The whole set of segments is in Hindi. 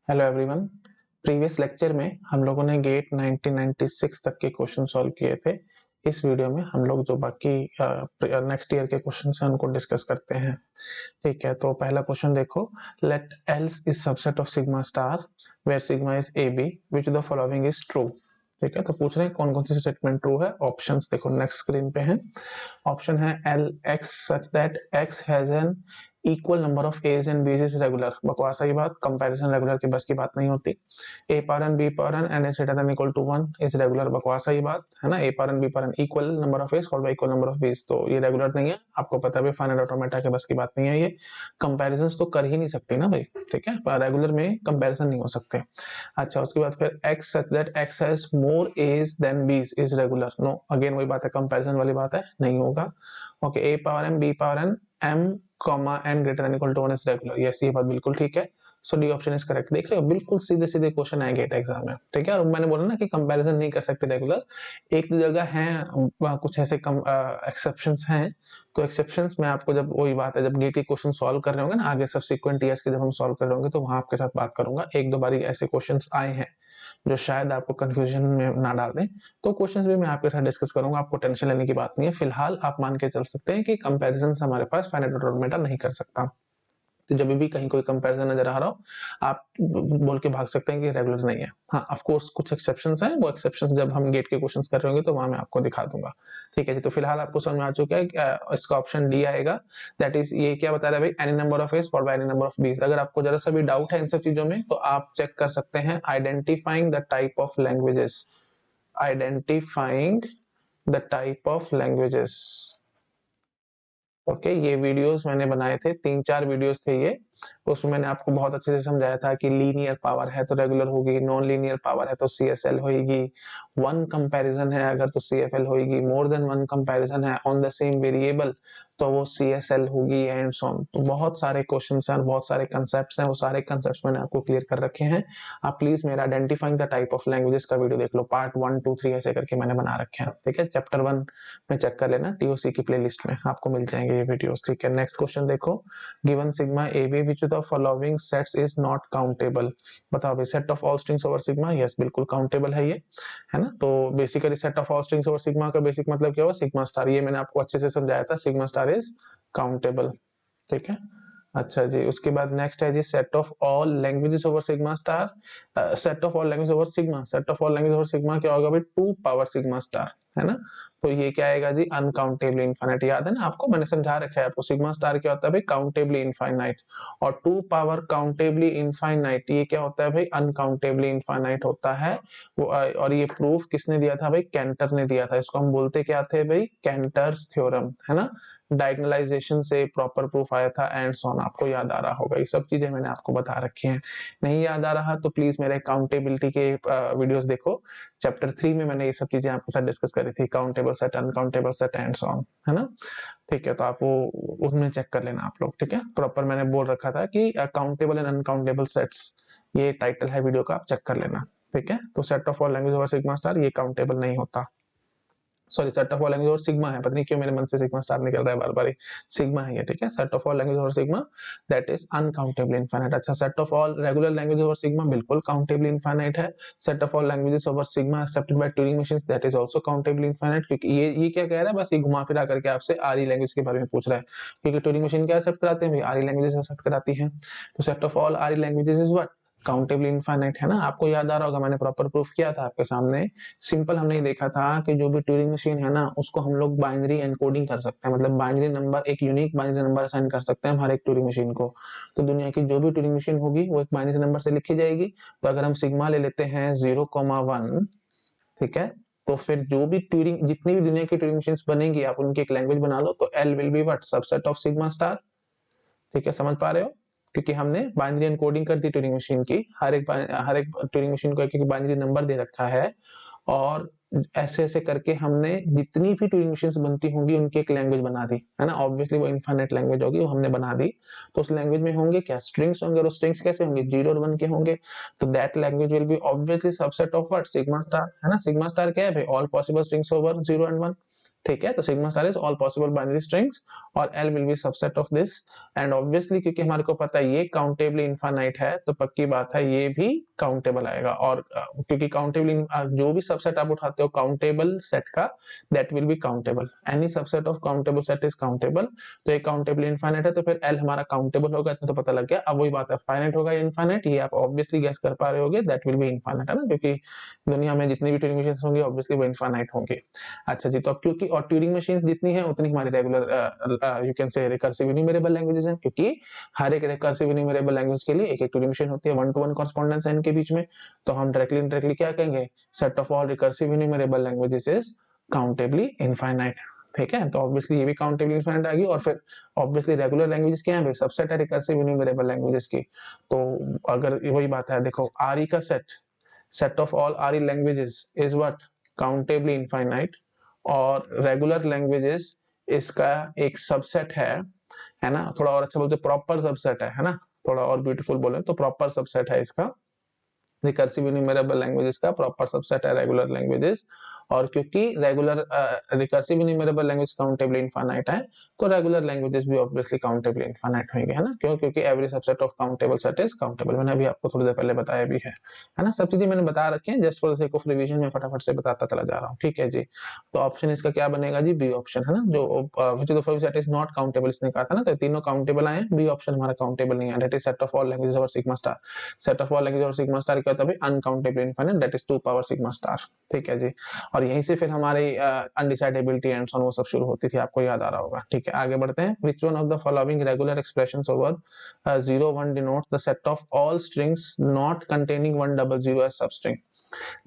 Hello everyone. प्रीवियस लेक्चर में हम लोगों ने गेट 1996 तक के क्वेश्चन सॉल्व किए थे। इस वीडियो में हम लोग जो बाकी नेक्स्ट ईयर के क्वेश्चन हैं उनको डिस्कस करते हैं। ठीक है, तो पहला क्वेश्चन देखो। Let L is subset of sigma star where sigma is A B which the following is true. ठीक है, तो पूछ रहे हैं कौन कौन सी स्टेटमेंट ट्रू है। ऑप्शंस देखो नेक्स्ट स्क्रीन पे है। ऑप्शन है L X such that X has an equal number of A's and B's is regular. बकवास ही बात, कंपैरिजन रेगुलर की बस की बात नहीं होती। A power n b power n and is greater than equal to 1 is regular. बकवास ही बात है ना। A power n b power n equal number of a's और by equal number of b's, तो ये रेगुलर नहीं है। आपको पता है फाइनाइट ऑटोमेटा के बस की बात नहीं है। ये कंपैरिजंस तो कर ही नहीं सकते ना भाई। ठीक है, पर रेगुलर में कंपैरिजन नहीं हो सकते। अच्छा, उसके बाद फिर X such that X has more A's than B's is regular. No, again वही बात है, कंपैरिजन वाली बात है, नहीं होगा। Okay, A power M B power N M comma N greater than equal to 1 is regular. Yes, ये बात बिल्कुल ठीक है। So D option is correct. देख रहे हो, बिल्कुल सीधे सीधे क्वेश्चन आए गेट एग्जाम में। ठीक है, और मैंने बोला ना कि कंपैरिजन नहीं कर सकते रेगुलर। एक दो जगह है, कुछ ऐसे एक्सेप्शंस हैं। तो एक्सेप्शंस में आपको जब वही बात है, जब गेट के क्वेश्चन सॉल्व कर रहे होंगे ना आगे सब्सिक्वेंट ईयर्स के जब हम सॉल्व कर रहे होंगे तो वहां आपके साथ बात करूंगा। एक दो बारी ऐसे क्वेश्चन आए हैं जो शायद आपको कंफ्यूजन में ना डाल दें, तो क्वेश्चंस भी मैं आपके साथ डिस्कस करूंगा। आपको टेंशन लेने की बात नहीं है। फिलहाल आप मान के चल सकते हैं कि कंपैरिजन हमारे पास फाइनाइट ऑटोमेटा नहीं कर सकता। तो जब भी कहीं कोई कंपैरिजन नजर आ रहा हो, आप बोल के भाग सकते हैं कि रेगुलर नहीं है। हाँ, ऑफ कोर्स कुछ एक्सेप्शंस हैं, वो एक्सेप्शंस जब हम गेट के क्वेश्चंस कर रहे होंगे तो वहां मैं आपको दिखा दूंगा। ठीक है जी, तो फिलहाल आपको समझ में आ चुका है कि इसका ऑप्शन डी आएगा। दैट इज, ये क्या बता रहा है भाई, any number of A's for by any number of B's. अगर आपको जरा सा भी डाउट है इन सब चीजों में तो आप चेक कर सकते हैं identifying the type of languages. Identifying the type of languages. Okay, ये वीडियोस मैंने बनाए थे, 3-4 वीडियोस थे ये। उसमें मैंने आपको बहुत अच्छे से समझाया था कि लीनियर पावर है तो रेगुलर होगी, नॉन लीनियर पावर है तो सीएसएल होगी, वन कंपैरिजन है अगर तो सीएफएल होगी, मोर देन वन कंपैरिजन है ऑन द सेम वेरिएबल तो वो सीएसएल होगी, एंड सो ऑन। तो बहुत सारे क्वेश्चंस हैं, बहुत सारे कंसेप्ट्स हैं, वो सारे कंसेप्ट्स मैंने आपको क्लियर कर रखे हैं। आप प्लीज मेरा identifying the type of languages का वीडियो देख लो, पार्ट 1 2 3 ऐसे करके मैंने बना रखे हैं। ठीक है, चैप्टर 1 में चेक कर लेना, टीओसी की प्लेलिस्ट में आपको मिल जाएंगे ये वीडियोस। ठीक है, नेक्स्ट क्वेश्चन देखो। Given sigma AB which of the following sets is not countable. बताओ भाई, set of all strings over sigma, yes बिल्कुल काउंटेबल है ये, है ना। तो basically set of all strings over sigma का बेसिक मतलब क्या हुआ, सिग्मा स्टार। ये मैंने आपको अच्छे से समझाया था, सिग्मा स्टार इज काउंटेबल। ठीक है, अच्छा जी, उसके बाद नेक्स्ट है जी set of all languages over sigma star. Set of all language over sigma, set of all language over sigma क्या होगा भाई, 2 पावर सिग्मा स्टार, है ना। तो ये क्या आएगा जी, अनकाउंटेबली इनफाइनाइट। याद है ना आपको, मैंने समझा रखा है आपको सिग्मा स्टार क्या होता है भाई, काउंटेबली इनफाइनाइट। और 2 पावर काउंटेबली इनफाइनाइट ये क्या होता है भाई, अनकाउंटेबली इनफाइनाइट होता है वो। और ये प्रूफ किसने दिया था भाई, कैंटर ने दिया था। इसको हम बोलते क्या थे भाई, कैंटर्स थ्योरम, है ना। डायगोनलाइजेशन से प्रॉपर प्रूफ आया था, एंड सो ऑन। आपको याद आ रहा होगा, ये सब चीजें मैंने आपको बता रखी हैं। नहीं याद आ रहा तो प्लीज मेरे काउंटेबिलिटी के वीडियोस देखो। चैप्टर 3 में मैंने ये सब चीजें आपके साथ डिस्कस करी थी, countable set, uncountable set and so on, है ना। ठीक है, तो आप वो उसमें चेक कर लेना आप लोग। ठीक है, प्रॉपर मैंने बोल रखा था कि काउंटेबल एंड अनकाउंटेबल सेट्स, ये टाइटल है वीडियो का, आप चेक कर लेना। ठीक है, तो set of all language over sigma star ये काउंटेबल नहीं होता। Sorry, set of all language और सिग्मा है, पता नहीं क्यों मेरे मन से सिग्मा स्टार निकल रहा है बार बार। सिग्मा है ये। ठीक है, सेट ऑफ ऑल लैंग्वेज और sigma that is uncountable infinite. अच्छा, set of all regular language और सिग्मा बिल्कुल काउंटेबल इनफाइनाइट है। Set of all languages over sigma accepted by Turing machines that is also countable infinite. क्योंकि ये क्या कह रहा है, बस ये घुमा फिरा करके आपसे आरी लैंग्वेज के बारे में पूछ रहा है। क्योंकि ट्यूरिंग मशीन क्या एक्सेप्ट कराते हैं भाई, आरी लैंग्वेजेस एक्सेप्ट कराती है। तो सेट ऑफ ऑल आरी languages is what, countable infinite, है ना। आपको याद आ रहा होगा, मैंने प्रॉपर प्रूफ किया था आपके सामने। सिंपल हमने ये देखा था कि जो भी ट्यूरिंग मशीन है ना उसको हम लोग बाइनरी एनकोडिंग कर सकते हैं, मतलब बाइनरी नंबर, एक यूनिक बाइनरी नंबर असाइन कर सकते हैं हम हर एक ट्यूरिंग मशीन को। तो दुनिया की जो भी ट्यूरिंग मशीन होगी वो एक बाइनरी नंबर से लिखी जाएगी। तो अगर हम सिग्मा ले लेते हैं 0,1, ठीक है, तो फिर जो भी ट्यूरिंग, जितनी भी दुनिया की ट्यूरिंग मशीन बनेगी आप उनकी एक लैंग्वेज बना लो, तो L will be what, subset of sigma star. ठीक है, समझ पा रहे हो, क्योंकि हमने बाइनरी एनकोडिंग कर दी ट्यूरिंग मशीन की, हर एक ट्यूरिंग मशीन को एक एक बाइनरी नंबर दे रखा है। और ऐसे ऐसे करके हमने जितनी भी ट्यूरिंग मशीन्स बनती होंगी उनकी एक लैंग्वेज बना दी, है ना। ऑब्वियसली वो इनफाइनाइट लैंग्वेज होगी, वो हमने बना दी। तो उस लैंग्वेज में होंगे क्या, स्ट्रिंग्स होंगे, और स्ट्रिंग्स कैसे होंगे, 0 और 1 के होंगे। तो that language will be obviously subset of what, sigma star, है ना। सिग्मा स्टार क्या है भाई, all possible strings over 0 and 1, ठीक है। तो sigma star is all possible binary strings और L will be subset of this. And obviously क्योंकि हमारे को पता है ये काउंटेबली इनफाइनाइट है, तो पक्की बात है ये भी काउंटेबल आएगा। और क्योंकि काउंटेबली जो भी सबसेट आप उठाते हो काउंटेबल सेट का, that will B countable. Any subset of countable set is countable. तो ये काउंटेबल इनफाइनाइट है, तो फिर एल हमारा काउंटेबल होगा, इतना तो पता लग गया। अब वही बात है, फाइनाइट होगा या इनफाइनाइट, ये आप ऑब्वियसली गेस कर पा रहे होगे, दैट विल बी इनफाइनाइट, है ना, क्योंकि दुनिया में जितनी भी ट्यूरिंग मशीन्स होंगी ऑब्वियसली वो इनफाइनाइट होंगी। अच्छा जी, तो अब क्योंकि और ट्यूरिंग मशीन्स जितनी है उतनी हमारी regular you can say recursive enumerable languages हैं, क्योंकि हर एक रिकर्सिव इन्यूमरेबल लैंग्वेज के लिए एक एक ट्यूरिंग मशीन होती है, 1 to 1 कॉरेस्पॉन्डेंस है इनके बीच में। तो हम डायरेक्टली इनडायरेक्टली क्या कहेंगे, set of all recursive enumerable languages is countably infinite, ठीक है। तो ऑब्वियसली ये भी काउंटेबली इनफाइनाइट आएगी। और फिर ऑब्वियसली रेगुलर लैंग्वेजेस क्या है भाई, सबसेट है रिकर्सिव इन्यूमरेबल लैंग्वेजेस की। तो अगर वही बात है, देखो आरई का set of all RE languages is what, countably infinite. और रेगुलर लैंग्वेजेस इसका एक सबसेट है ना। थोड़ा और अच्छा बोलते प्रॉपर सबसेट है ना। थोड़ा और ब्यूटीफुल बोले तो प्रॉपर सबसेट है इसका, रिकर्सिव इन्यूमरेबल लैंग्वेजेस का प्रॉपर सबसेट है रेगुलर लैंग्वेजेस। और क्योंकि regular recursive enumerable language countably infinite है, तो रेगुलर लैंग्वेजेस भी ऑब्वियसली काउंटेबली इनफाइनाइट होंगे, है ना। क्यों, क्योंकि every subset of countable set is countable. मैंने अभी आपको थोड़ी देर पहले बताया भी है ना। सब चीजें मैंने बता रखी हैं, just for the sake of revision में फटाफट से बताता चला जा रहा हूँ, ठीक है जी। तो ऑप्शन इसका क्या बनेगा जी, बी ऑप्शन, है ना। जो which of the following set is not countable, इसने कहा था ना, तो तीनों काउंटेबल आए, बी ऑप्शन हमारा काउंटेबल नहीं है, that is set of all languages और sigma star. Set of all language और सिग्मा स्टार क्या होता है, uncountable infinite, that is 2 power sigma star, ठीक है जी। और यहीं से फिर हमारी अनडिसाइडेबिलिटी एंड सो वो सब शुरू होती थी, आपको याद आ रहा होगा, ठीक है। आगे बढ़ते हैं। Which one of the following regular expressions over 0 1 denotes the set of all strings not containing 100 as substring.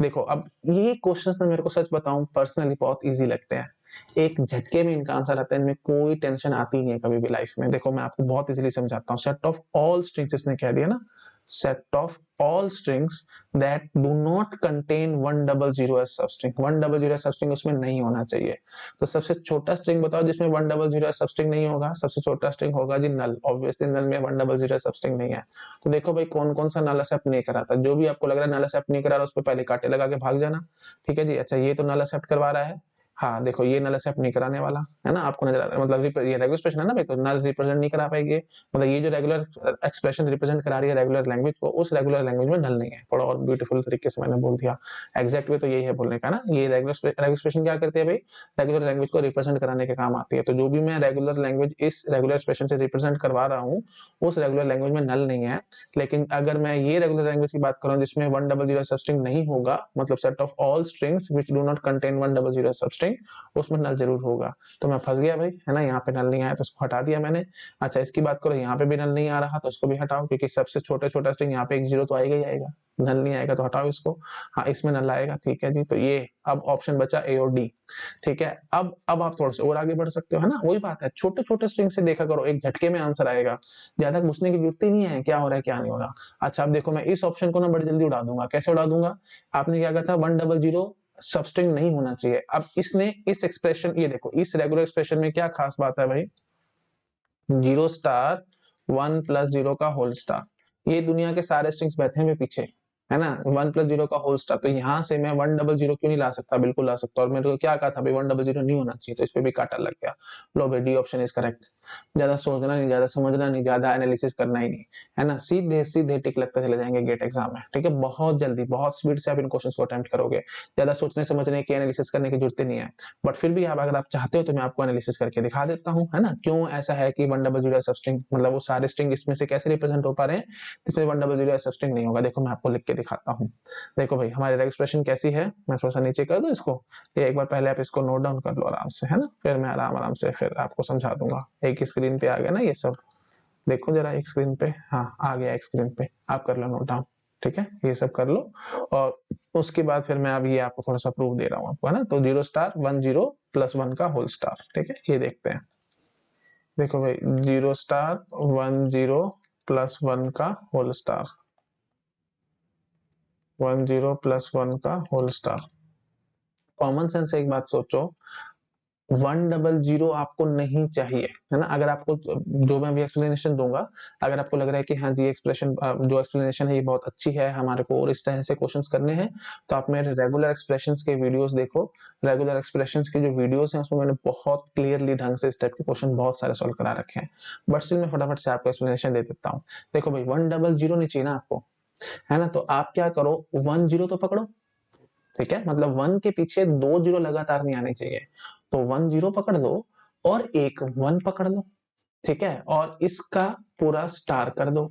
देखो अब ये क्वेश्चंस ना मेरे को सच बताऊं पर्सनली बहुत इजी लगते हैं, एक झटके में इनका आंसर आता है, इनमें कोई टेंशन आती नहीं है कभी भी लाइफ में। देखो मैं आपको बहुत इजीली समझाता हूँ। सेट ऑफ ऑल स्ट्रिंग्स इसने कह दिया ना, set of all strings that do not contain 100 as substring, 100 as substring उसमें नहीं होना चाहिए। तो सबसे छोटा स्ट्रिंग बताओ जिसमें 100 एज सबस्ट्रिंग नहीं होगा, सबसे छोटा स्ट्रिंग होगा जी नल। ऑब्वियसली नल में 100 एज सबस्ट्रिंग नहीं है। तो देखो भाई कौन कौन सा नल एक्सेप्ट नहीं करा था, जो भी आपको लग रहा है नल एक्सेप्ट नहीं करा रहा उस पर पहले कांटे लगा के भाग जाना, ठीक है जी। अच्छा ये तो नल एक्सेप्ट करवा रहा है, हाँ देखो ये नल एक्सेप्ट नहीं कराने वाला, है ना, आपको नजर आ रहा है, मतलब ये रेगुलर एक्सप्रेशन है ना भाई, तो नल रिप्रेजेंट नहीं करा पाएंगे। मतलब ये जो रेगुलर एक्सप्रेशन रिप्रेजेंट करा रही है रेगुलर लैंग्वेज को, उस रेगुलर लैंग्वेज में नल नहीं है। थोड़ा और ब्यूटीफुल तरीके से मैंने बोल दिया, एग्जैक्ट वे तो यही है बोलने का ना। ये रेगुलर एक्सप्रेशन क्या करती है भाई, रेगुलर लैंग्वेज को रिप्रेजेंट कराने के काम आती है। तो जो भी मैं रेगुलर लैंग्वेज इस रेगुलर एक्सप्रेशन से रिप्रेजेंट करवा रहा हूँ उस रेगुलर लैंग्वेज में नल नहीं है। लेकिन अगर मैं ये रेगुलर लैंग्वेज की बात करूँ जिसमें 100 सबस्ट्रिंग नहीं होगा, मतलब set of all strings which do not contain 100 substring, उसमें नल जरूर होगा। तो मैं फंस गया भाई, है ना, यहाँ पे नल नहीं आया तो उसको हटा दिया मैंने। अच्छा इसकी बात करो, यहाँ पे भी नल नहीं आ रहा तो उसको भी हटाओ, क्योंकि सबसे छोटा छोटा स्ट्रिंग यहाँ पे एक 0 तो आएगा ही आएगा, नल नहीं आएगा तो हटाओ इसको। हाँ इसमें नल आएगा, ठीक है जी। तो ये अब ऑप्शन बचा ए और डी, ठीक है। अब आप थोड़ा सा और आगे बढ़ सकते हो, है ना। वही बात है, छोटे छोटे स्ट्रिंग से देखा करो, एक झटके में आंसर आएगा, ज्यादा घुसने की जरूरत ही नहीं है क्या हो रहा है क्या नहीं हो रहा। अच्छा अब देखो मैं इस ऑप्शन को ना बड़ी जल्दी उड़ा दूंगा, कैसे उड़ा दूंगा, आपने क्या कहा था 100 सबस्ट्रिंग नहीं होना चाहिए। अब इसने इस एक्सप्रेशन, ये देखो इस रेगुलर एक्सप्रेशन में क्या खास बात है भाई, 0 स्टार 1 प्लस 0 का होल स्टार, ये दुनिया के सारे स्ट्रिंग्स बैठे हैं पीछे, है ना। 1 प्लस 0 का होल स्टार, तो यहाँ से मैं 100 क्यों नहीं ला सकता, बिल्कुल ला सकता। और मैंने तो क्या कहा था भाई 100 नहीं होना चाहिए, तो इस पे भी काटा लग गया। लो भाई डी ऑप्शन इज करेक्ट। ज्यादा सोचना नहीं, ज्यादा समझना नहीं, ज्यादा एनालिसिस करना ही नहीं, है ना। सीधे सीधे टिक लगते चले जाएंगे गेट एग्जाम में, ठीक है। बहुत जल्दी बहुत स्पीड से आप इन क्वेश्चंस को अटेम्प्ट करोगे, ज्यादा सोचने समझने की एनालिसिस करने की जरूरत नहीं है। बट फिर भी आप अगर आप चाहते हो तो मैं आपको एनालिसिस करके दिखा देता हूँ, है ना, क्यों ऐसा है कि 100 सब स्ट्रिंग, मतलब वो सारे स्ट्रिंग इसमें से कैसे रिप्रेजेंट हो पा रहे हैं जिसमें 100 सब स्ट्रिंग नहीं होगा। देखो मैं आपको लिख के दिखाता हूँ। देखो भाई हमारी एक्सप्रेशन कैसी है, मैं थोड़ा सा नीचे कर दूं इसको, ये एक बार पहले आप इसको नोट डाउन कर लो आराम से, है ना, फिर मैं आराम आराम से फिर आपको समझा दूंगा। एक स्क्रीन पे आ गया ना ये सब, देखो जरा एक स्क्रीन पे, हाँ आ गया एक स्क्रीन पे, आप कर लो नोट डाउन, ठीक है, ये सब कर लो। और उसके बाद फिर मैं अब ये आपको थोड़ा सा प्रूफ दे रहा हूँ आपको, है ना। तो 0 स्टार 1 0 प्लस 1 का होल स्टार, ठीक है, ये देखते हैं। देखो भाई 0 स्टार 1 0 प्लस 1 का होल स्टार, 1 0 प्लस 1 का होल स्टार, कॉमन सेंस से एक बात सोचो, 100 आपको नहीं चाहिए, है ना? अगर आपको जो मैं अभी एक्सप्लेनेशन दूंगा, अगर आपको लग रहा है कि हाँ जी एक्सप्रेशन जो एक्सप्लेनेशन है ये बहुत अच्छी है, हमारे को और इस तरह से क्वेश्चंस करने हैं, तो आप मेरे रेगुलर एक्सप्रेशंस के वीडियोस देखो। रेगुलर एक्सप्रेशंस के जो वीडियोस हैं उसमें मैंने बहुत क्लियरली ढंग से इस टाइप के क्वेश्चन बहुत सारे सॉल्व करा रखे हैं, बट स्टिल मैं फटाफट से आपको एक्सप्लेनेशन दे देता हूँ। देखो भाई 100 नहीं चाहिए ना आपको, है ना? तो आप क्या करो, 10 तो पकड़ो, ठीक है? मतलब 1 के पीछे 2 जीरो लगातार नहीं आने चाहिए, तो 10 पकड़ लो और एक 1 पकड़ लो, ठीक है? और इसका पूरा स्टार कर दो।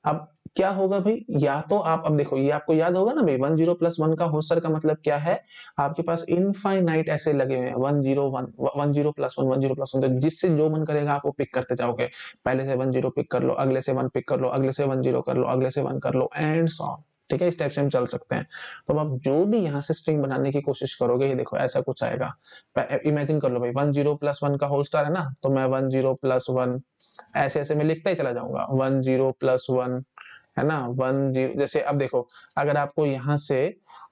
अब क्या होगा भाई, या तो आप अब देखो ये आपको याद होगा ना भाई, 10 प्लस 1 का होल स्टार का मतलब क्या है, आपके पास इनफाइनाइट ऐसे लगे हुए हैं 101 10 प्लस 1 10 प्लस 1, तो जिससे जो मन करेगा आप वो पिक करते जाओगे, पहले से 10 पिक कर लो, अगले से 1 पिक कर लो, अगले से 10 कर लो, अगले से 1 कर लो एंड सो ऑन, ठीक है? इस टाइप से हम चल सकते हैं। तो आप जो भी यहाँ से स्ट्रिंग बनाने की कोशिश करोगे, ये देखो ऐसा कुछ आएगा। इमेजिन कर लो भाई 10 प्लस 1 का होल स्टार है ना, तो मैं 10 प्लस 1 ऐसे ऐसे मैं लिखता ही चला जाऊंगा, 10 प्लस 1, है ना? 10 जैसे अब देखो, अगर आपको यहाँ से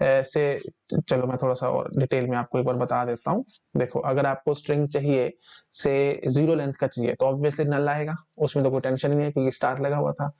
ऐसे, चलो मैं थोड़ा सा और डिटेल में आपको एक बार बता देता हूँ। देखो अगर आपको स्ट्रिंग चाहिए से 0 लेंथ का चाहिए तो ऑब्वियसली नल आएगा, उसमें तो कोई टेंशन नहीं है क्योंकि स्टार लगा हुआ था।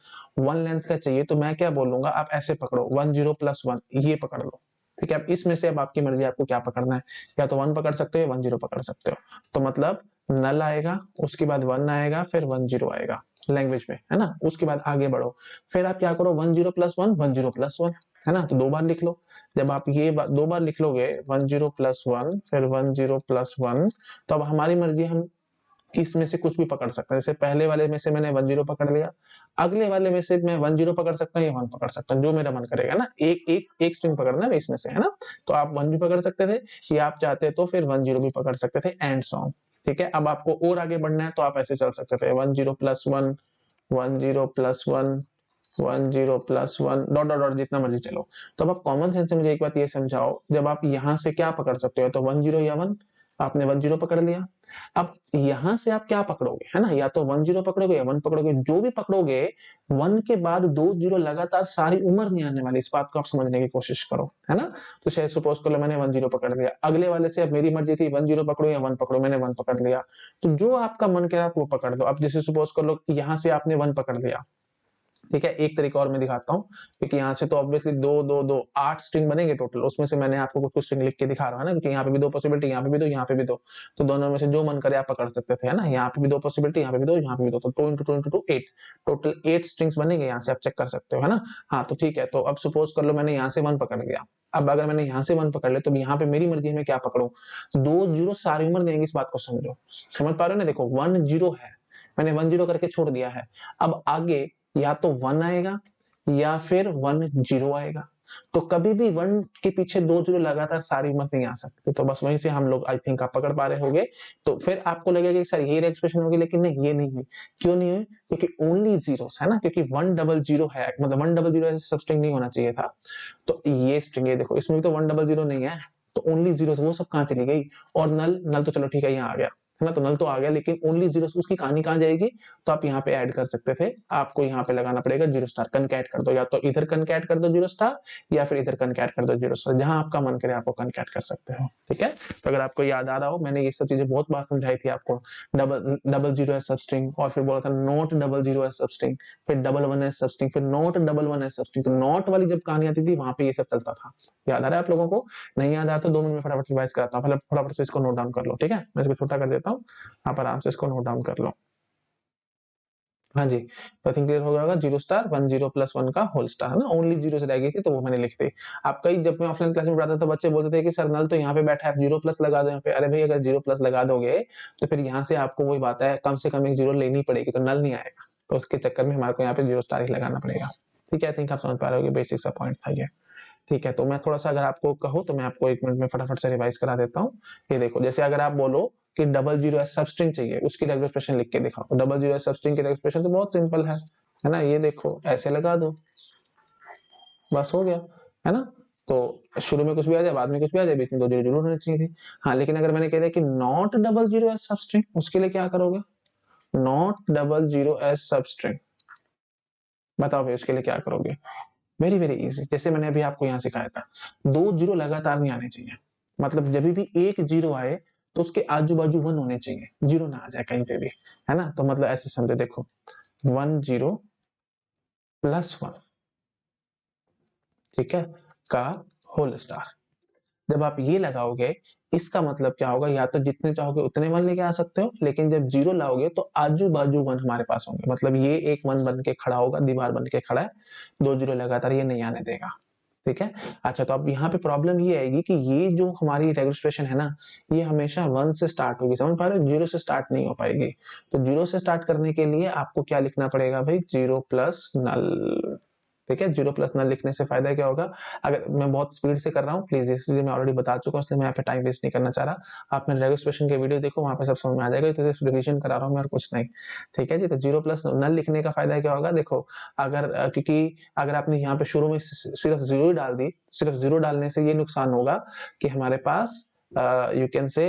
1 लेंथ का चाहिए तो मैं क्या बोलूंगा, आप ऐसे पकड़ो 10 प्लस 1 ये पकड़ लो, ठीक है? अब इसमें से अब आपकी मर्जी, आपको क्या पकड़ना है, या तो 1 पकड़ सकते हो या 10 पकड़ सकते हो। तो मतलब नल आएगा, उसके बाद 1 आएगा, फिर 10 आएगा लैंग्वेज में, है ना? उसके बाद आगे बढ़ो, फिर आप क्या करो 10 प्लस 1 10 प्लस 1, है ना? तो 2 बार लिख लो। जब आप ये 2 बार लिख लोगे 10 प्लस 1 फिर 10 प्लस 1, तो अब हमारी मर्जी, हम इसमें से कुछ भी पकड़ सकते हैं। जैसे पहले वाले में से मैंने 10 पकड़ लिया, अगले वाले में से मैं 10 पकड़ सकता हूँ या 1 पकड़ सकता हूँ, जो मेरा मन करेगा ना। एक एक एक स्ट्रिंग पकड़ना है इसमें से, है ना? तो आप 1 भी पकड़ सकते थे, या आप चाहते तो फिर 10 भी पकड़ सकते थे एंड सो ऑन, ठीक है? अब आपको और आगे बढ़ना है तो आप ऐसे चल सकते थे 10 plus 1 10 plus 1 10 plus 1 dot dot dot, जितना मर्जी चलो। तो अब आप कॉमन सेंस से मुझे एक बात ये समझाओ, जब आप यहाँ से क्या पकड़ सकते हो, तो 10 या 1, आपने 10 पकड़ लिया। अब यहां से आप क्या पकड़ोगे, है ना? या तो 10 पकड़ोगे या 1 पकड़ोगे, जो भी पकड़ोगे 1 के बाद 2 जीरो लगातार सारी उम्र नहीं आने वाली, इस बात को आप समझने की कोशिश करो, है ना? तो शायद सपोज कर लो मैंने 10 पकड़ लिया, अगले वाले से अब मेरी मर्जी थी 10 पकड़ो या 1 पकड़ो, मैंने 1 पकड़ लिया। तो जो आपका मन करे आप वो पकड़ दो। अब जैसे सपोज कर लो यहां से आपने 1 पकड़ लिया, ठीक है? एक तरीका और मैं दिखाता हूँ, क्योंकि यहाँ से तो ऑब्वियसली 2 8 स्ट्रिंग बनेंगे टोटल, उसमें से मैंने आपको कुछ स्ट्रिंग लिख के दिखा रहा है ना, क्योंकि यहाँ पे भी 2 पॉसिबिलिटी, यहाँ पे भी 2, यहाँ पे भी 2, तो दोनों में से जो मन करे आप पकड़ सकते थे, है ना? यहाँ पे भी 2 पॉसिबिलिटी, यहाँ पे भी 2, यहाँ पे भी 2, तो 2 इंटू 2 इंटू 2 8, टोटल 8 स्ट्रिंग्स बनेंगे, यहाँ से आप चेक कर सकते हो, है ना? हाँ तो ठीक है, तो अब सपोज कर लो मैंने यहाँ से 1 पकड़ लिया। अब अगर मैंने यहाँ से 1 पकड़ लिया तो यहाँ पे मेरी मर्जी में क्या पकड़ू, 2 जीरो सारी उम्र देंगे, इस बात को समझो, समझ पा रहे हो ना? देखो 10 है, मैंने 10 करके छोड़ दिया है, अब आगे या तो 1 आएगा या फिर 10 आएगा, तो कभी भी 1 के पीछे 2 जीरो लगातार सारी उम्र नहीं आ सकती। तो बस वहीं से हम लोग, आई थिंक आप पकड़ पा रहे होंगे। तो फिर आपको लगेगा कि सर ये एक्सप्रेशन होगी, लेकिन नहीं, ये नहीं हुई। क्यों नहीं हुई? क्योंकि ओनली जीरोस, है ना? क्योंकि 100 है, मतलब 100 ऐसे सब स्ट्रिंग नहीं होना चाहिए था। तो ये स्ट्रिंग, ये देखो इसमें भी तो 100 नहीं है, तो ओनली जीरोस वो सब कहाँ चली गई? और नल, नल तो चलो ठीक है यहाँ आ गया, है ना? तो नल तो आ गया, लेकिन ओनली जीरो, उसकी कहानी कहाँ जाएगी? तो आप यहाँ पे ऐड कर सकते थे, आपको यहाँ पे लगाना पड़ेगा 0 स्टार, कनकैट कर दो, या तो इधर कनकैट कर दो 0 स्टार, या फिर इधर कनकैट कर दो 0 स्टार, जहां आपका मन करे आपको कनकैट कर सकते हो, ठीक है? तो अगर आपको याद आ रहा हो, मैंने ये सब चीजें बहुत बार समझाई थी आपको, डबल जीरो एस सब स्ट्रिंग, और फिर बोला था नॉट 00 एस सब स्ट्रिंग, फिर 11 एस सब स्ट्रिंग, फिर नॉट 11 एस सब स्ट्रिंग। तो नॉट वाली जब कहानी आती थी वहां पे ये सब चलता था। याद आ रहा है आप लोगों को? नहीं याद आ रहा तो 2 मिनट में फटाफट रिवाइज कराता हूँ, फटाफट से इसको नोट डाउन कर लो, ठीक है? मैं इसको छोटा कर देता हूँ, आप आराम से इसको नोट डाउन कर लो। हाँ जी, तो आई थिंक क्लियर हो गया होगा। 0 स्टार 10 प्लस 1 का होल स्टार, है ना? ओनली 0 से रह गई थी तो वो मैंने लिख दी। आप कई, जब मैं ऑफलाइन क्लास में पढ़ाता था, बच्चे बोलते थे कि सर नल तो यहाँ पे बैठा है, 0 प्लस लगा दो यहाँ पे। अरे भाई अगर 0 प्लस लगा दोगे तो फिर यहाँ से आपको वही बात है, कम से कम एक 0 लेनी पड़ेगी, तो नल नहीं आएगा। तो उसके चक्कर में हमारे को यहाँ पे 0 स्टार ही लगाना पड़ेगा, ठीक है? आई थिंक आप समझ पा रहे हो, बेसिक सा पॉइंट था ये, ठीक है? तो मैं थोड़ा सा, अगर आपको कहो तो मैं आपको 1 मिनट में फटाफट से रिवाइज करा देता हूँ। ये देखो, जैसे अगर आप बोलो कि 00 एस सब स्ट्रिंग चाहिए, उसकी रेगुलर एक्सप्रेशन लिख के दिखाओ, तो 00 एस सब स्ट्रिंग की रेगुलर एक्सप्रेशन तो बहुत सिंपल है ना? ये देखो ऐसे लगा दो, बस हो गया, है ना? तो शुरू में कुछ भी आ जाए, बाद में कुछ भी आ जाए, बीच में 2 जीरो जरूर होने चाहिए थी। हाँ, लेकिन अगर मैंने कह दिया कि नॉट 00 एस सब स्ट्रिंग, उसके लिए क्या करोगे? नॉट 00 एस सब स्ट्रिंग, बताओ भाई उसके लिए क्या करोगे? वेरी वेरी इजी, जैसे मैंने अभी आपको यहाँ सिखाया था, 2 जीरो लगातार नहीं आने चाहिए, मतलब जब भी एक जीरो आए तो उसके आजू बाजू 1 होने चाहिए, जीरो ना आ जाए कहीं पे भी, है ना। तो मतलब ऐसे समझो, देखो 1 0 प्लस 1, ठीक है, का होल स्टार। जब आप ये लगाओगे इसका मतलब क्या होगा, या तो जितने चाहोगे उतने 1 लेके आ सकते हो, लेकिन जब जीरो लाओगे तो आजू बाजू 1 हमारे पास होंगे, मतलब ये एक 1 बन के खड़ा होगा, दीवार बन के खड़ा है, 2 जीरो लगातार ये नहीं आने देगा, ठीक है। अच्छा, तो अब यहाँ पे प्रॉब्लम ये आएगी कि ये जो हमारी रेगुलर एक्सप्रेशन है ना, ये हमेशा 1 से स्टार्ट होगी, समझ पा रहे हो, 0 से स्टार्ट नहीं हो पाएगी। तो 0 से स्टार्ट करने के लिए आपको क्या लिखना पड़ेगा भाई, 0 प्लस नल, ठीक है। 0 प्लस नल लिखने से फायदा क्या होगा, अगर मैं बहुत स्पीड से कर रहा हूँ प्लीज, इसलिए मैं ऑलरेडी बता चुका हूँ, इसलिए मैं यहाँ पे टाइम वेस्ट नहीं करना चाह रहा। आप मेरे रेगुलर एक्सप्रेशन के वीडियो देखो, वहां पे सब समझ में आ जाएगा, तो रिविजन करा रहा हूँ मैं और कुछ नहीं, ठीक है जी। तो 0 प्लस नल लिखने का फायदा क्या होगा, देखो अगर क्योंकि अगर आपने यहाँ पे शुरू में सिर्फ जीरो ही डाल दी, सिर्फ जीरो डालने से ये नुकसान होगा कि हमारे पास यू कैन से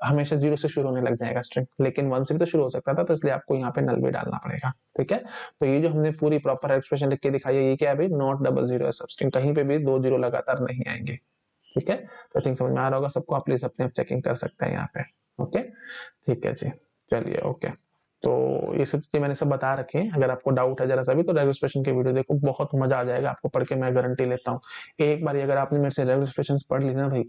हमेशा जीरो से शुरू होने लग जाएगा स्ट्रिंग, लेकिन 1 से भी तो शुरू हो सकता था, तो इसलिए आपको यहाँ पे नल भी डालना पड़ेगा, ठीक है। तो ये जो हमने पूरी प्रॉपर एक्सप्रेशन लिख के दिखाई है, ये क्या है भाई, नॉट डबल जीरो है सबस्ट्रिंग, कहीं पे भी 2 जीरो लगातार नहीं आएंगे, ठीक है। तो आई थिंक समझ में आ रहा होगा सबको, आप प्लीज अपने आप चेकिंग कर सकते हैं यहाँ पे, ओके, ठीक है जी। चलिए ओके, तो ये सब चीजें मैंने सब बता रखे हैं, अगर आपको डाउट है जरा सा भी तो रेगुलर एक्सप्रेशन के वीडियो देखो, बहुत मजा आ जाएगा आपको पढ़ के, मैं गारंटी लेता हूँ। एक बार अगर आपने मेरे से रेगुलर एक्सप्रेशन पढ़ ली ना भाई,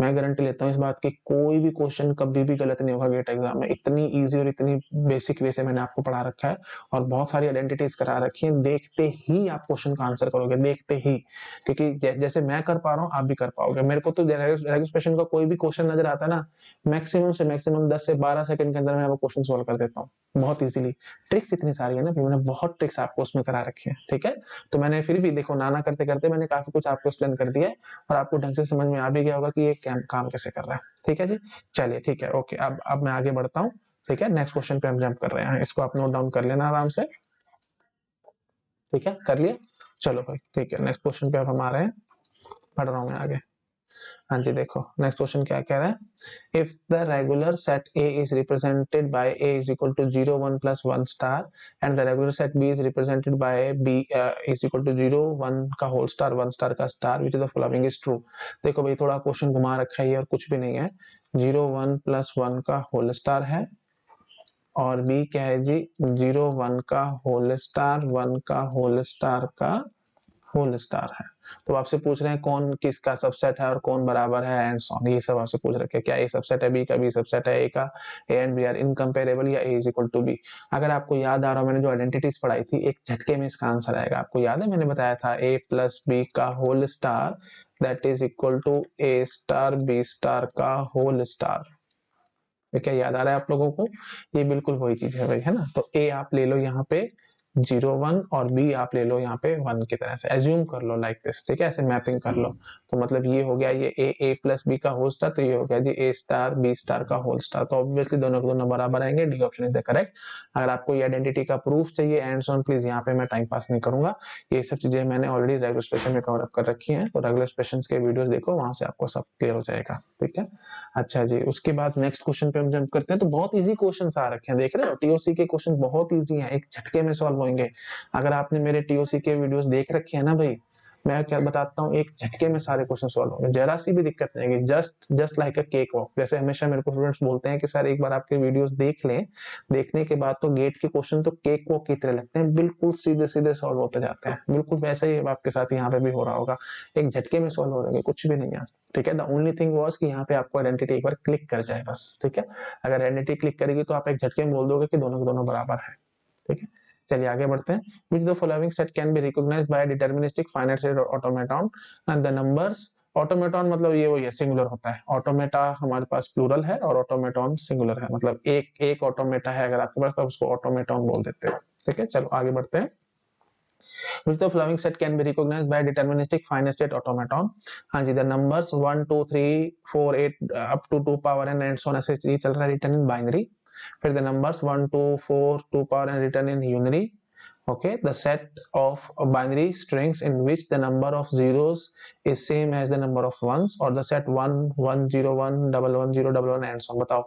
मैं गारंटी लेता हूँ इस बात की, कोई भी क्वेश्चन कभी भी गलत नहीं होगा गेट एग्जाम में, इतनी ईजी और इतनी बेसिक वे से मैंने आपको पढ़ा रखा है, और बहुत सारी आइडेंटिटीज करा रखी है, देखते ही आप क्वेश्चन का आंसर करोगे, देखते ही, क्योंकि जैसे मैं कर पा रहा हूँ आप भी कर पाओगे। मेरे को तो रेगुलर एक्सप्रेशन का कोई भी क्वेश्चन नजर आता है ना, मैक्सिमम से मैक्सिमम 10 से 12 सेकंड के अंदर मैं वो क्वेश्चन सोल्व कर देता हूँ बहुत इजीली। ट्रिक्स इतनी सारी है ना, मैंने बहुत ट्रिक्स आपको उसमें करा रखी है, ठीक है। तो मैंने फिर भी देखो नाना करते करते मैंने काफी कुछ आपको एक्सप्लेन कर दिया है, और आपको ढंग से समझ में आ भी गया होगा कि ये काम कैसे कर रहा है, ठीक है जी। चलिए ठीक है, ओके, अब मैं आगे बढ़ता हूँ, ठीक है। नेक्स्ट क्वेश्चन पे हम जंप कर रहे हैं, इसको आप नोट डाउन कर लेना आराम से, ठीक है, कर लिया। चलो भाई ठीक है, नेक्स्ट क्वेश्चन पे अब हम आ रहे हैं, पढ़ रहा हूँ मैं आगे। हाँ जी, देखो नेक्स्ट क्वेश्चन क्या कह रहा है, if the regular set A is represented by A is equal to 0 1 plus 1 star and the regular set B is represented by B is equal to 0 1 का होल स्टार 1 स्टार का star, which of the following is true। देखो भाई थोड़ा क्वेश्चन घुमा रखा है ये, और कुछ भी नहीं है, 0 1 प्लस 1 का होल स्टार है, और B क्या है जी, 0 1 का होल स्टार 1 का होल स्टार का होल स्टार है। तो आपसे पूछ रहे हैं कौन किसका सबसेट है और कौन बराबर है एंड सो ऑन, ये सब आपसे पूछ रखे हैं, क्या ए सबसेट है बी का, बी सबसेट है ए का, A and B are incomparable, या A is equal to B. अगर आपको याद आ रहा हो, मैंने जो आइडेंटिटीज पढ़ाई थी, एक झटके में इसका आंसर आएगा, आपको याद है मैंने बताया था ए प्लस बी का whole star that is equal to A star B star का होल स्टार। क्या याद आ रहा है आप लोगों को, ये बिल्कुल वही चीज है भाई, है ना। तो ए आप ले लो यहाँ पे 0 1, और बी आप ले लो यहाँ पे 1 की तरह से एज्यूम कर लो लाइक दिस, ठीक है, ऐसे मैपिंग कर लो। तो मतलब ये हो गया, ये ए प्लस बी का होल स्टार, तो ये हो गया जी ए स्टार बी स्टार का होल स्टार। तो ऑब्वियसली दोनों के दोनों बराबर आएंगे, D option is the correct. अगर आपको ये आइडेंटिटी का प्रूफ चाहिए एंड सो ऑन, प्लीज यहाँ पे मैं टाइम पास नहीं करूंगा, ये सब चीजें मैंने ऑलरेडी रेगुलर एक्सप्रेशन में कवर अप कर रखी है, तो रेगुलर एक्सप्रेशन के वीडियोस देखो, वहां से आपको सब क्लियर हो जाएगा, ठीक है। अच्छा जी, उसके बाद नेक्स्ट क्वेश्चन पे हम जंप करते हैं। तो बहुत इजी क्वेश्चंस आ रखे हैं, देख रहे हो, टीओसी के क्वेश्चन बहुत इजी हैं, एक झटके में सॉल्व होंगे। अगर आपने मेरे टीओसी के वीडियोस देख रखे हैं ना भाई, मैं क्या बताता हूँ, एक झटके में सारे क्वेश्चन सॉल्व होंगे, जरा सी भी दिक्कत नहीं आएगी, जस्ट लाइक अ केक वॉक। जैसे हमेशा मेरे को स्टूडेंट्स बोलते हैं कि सर एक बार आपके वीडियोस देख लें, देखने के बाद तो गेट के क्वेश्चन तो केक वॉक की तरह लगते हैं, बिल्कुल सीधे सीधे सॉल्व होते जाते हैं, बिल्कुल वैसा ही आपके साथ यहाँ पे भी हो रहा होगा, एक झटके में सॉल्व हो जाएंगे, कुछ भी नहीं है, ठीक है। द ओनली थिंग वाज कि यहाँ पे आपको आइडेंटिटी एक बार क्लिक कर जाए बस, ठीक है। अगर आइडेंटिटी क्लिक करेगी तो आप एक झटके में बोल दोगे कि दोनों के दोनों बराबर है, ठीक है। चलिए आगे बढ़ते हैं। Which the following set can be recognized by a deterministic finite state automaton and the numbers, automaton मतलब ये वही है, सिंगुलर होता है, ऑटोमेटा हमारे पास प्लूरल है और ऑटोमेटॉन सिंगुलर है, मतलब एक ऑटोमेटा है अगर आपके पास तो उसको ऑटोमेटॉन बोल देते हो, ठीक है। चलो आगे बढ़ते हैं। Which the following set can be recognized by a deterministic finite state automaton। हाँ जी, the numbers 1 2 3 4 8 up to 2 power n and so on ऐसे ये चल रहा है, written in binary। फिर the numbers 1 2 4 2 power n written in unary। Okay, the set of binary strings in which the number of zeros is same as the number of ones, or the set 1 1 0 1 1 1 0 1 1 and so on। बताओ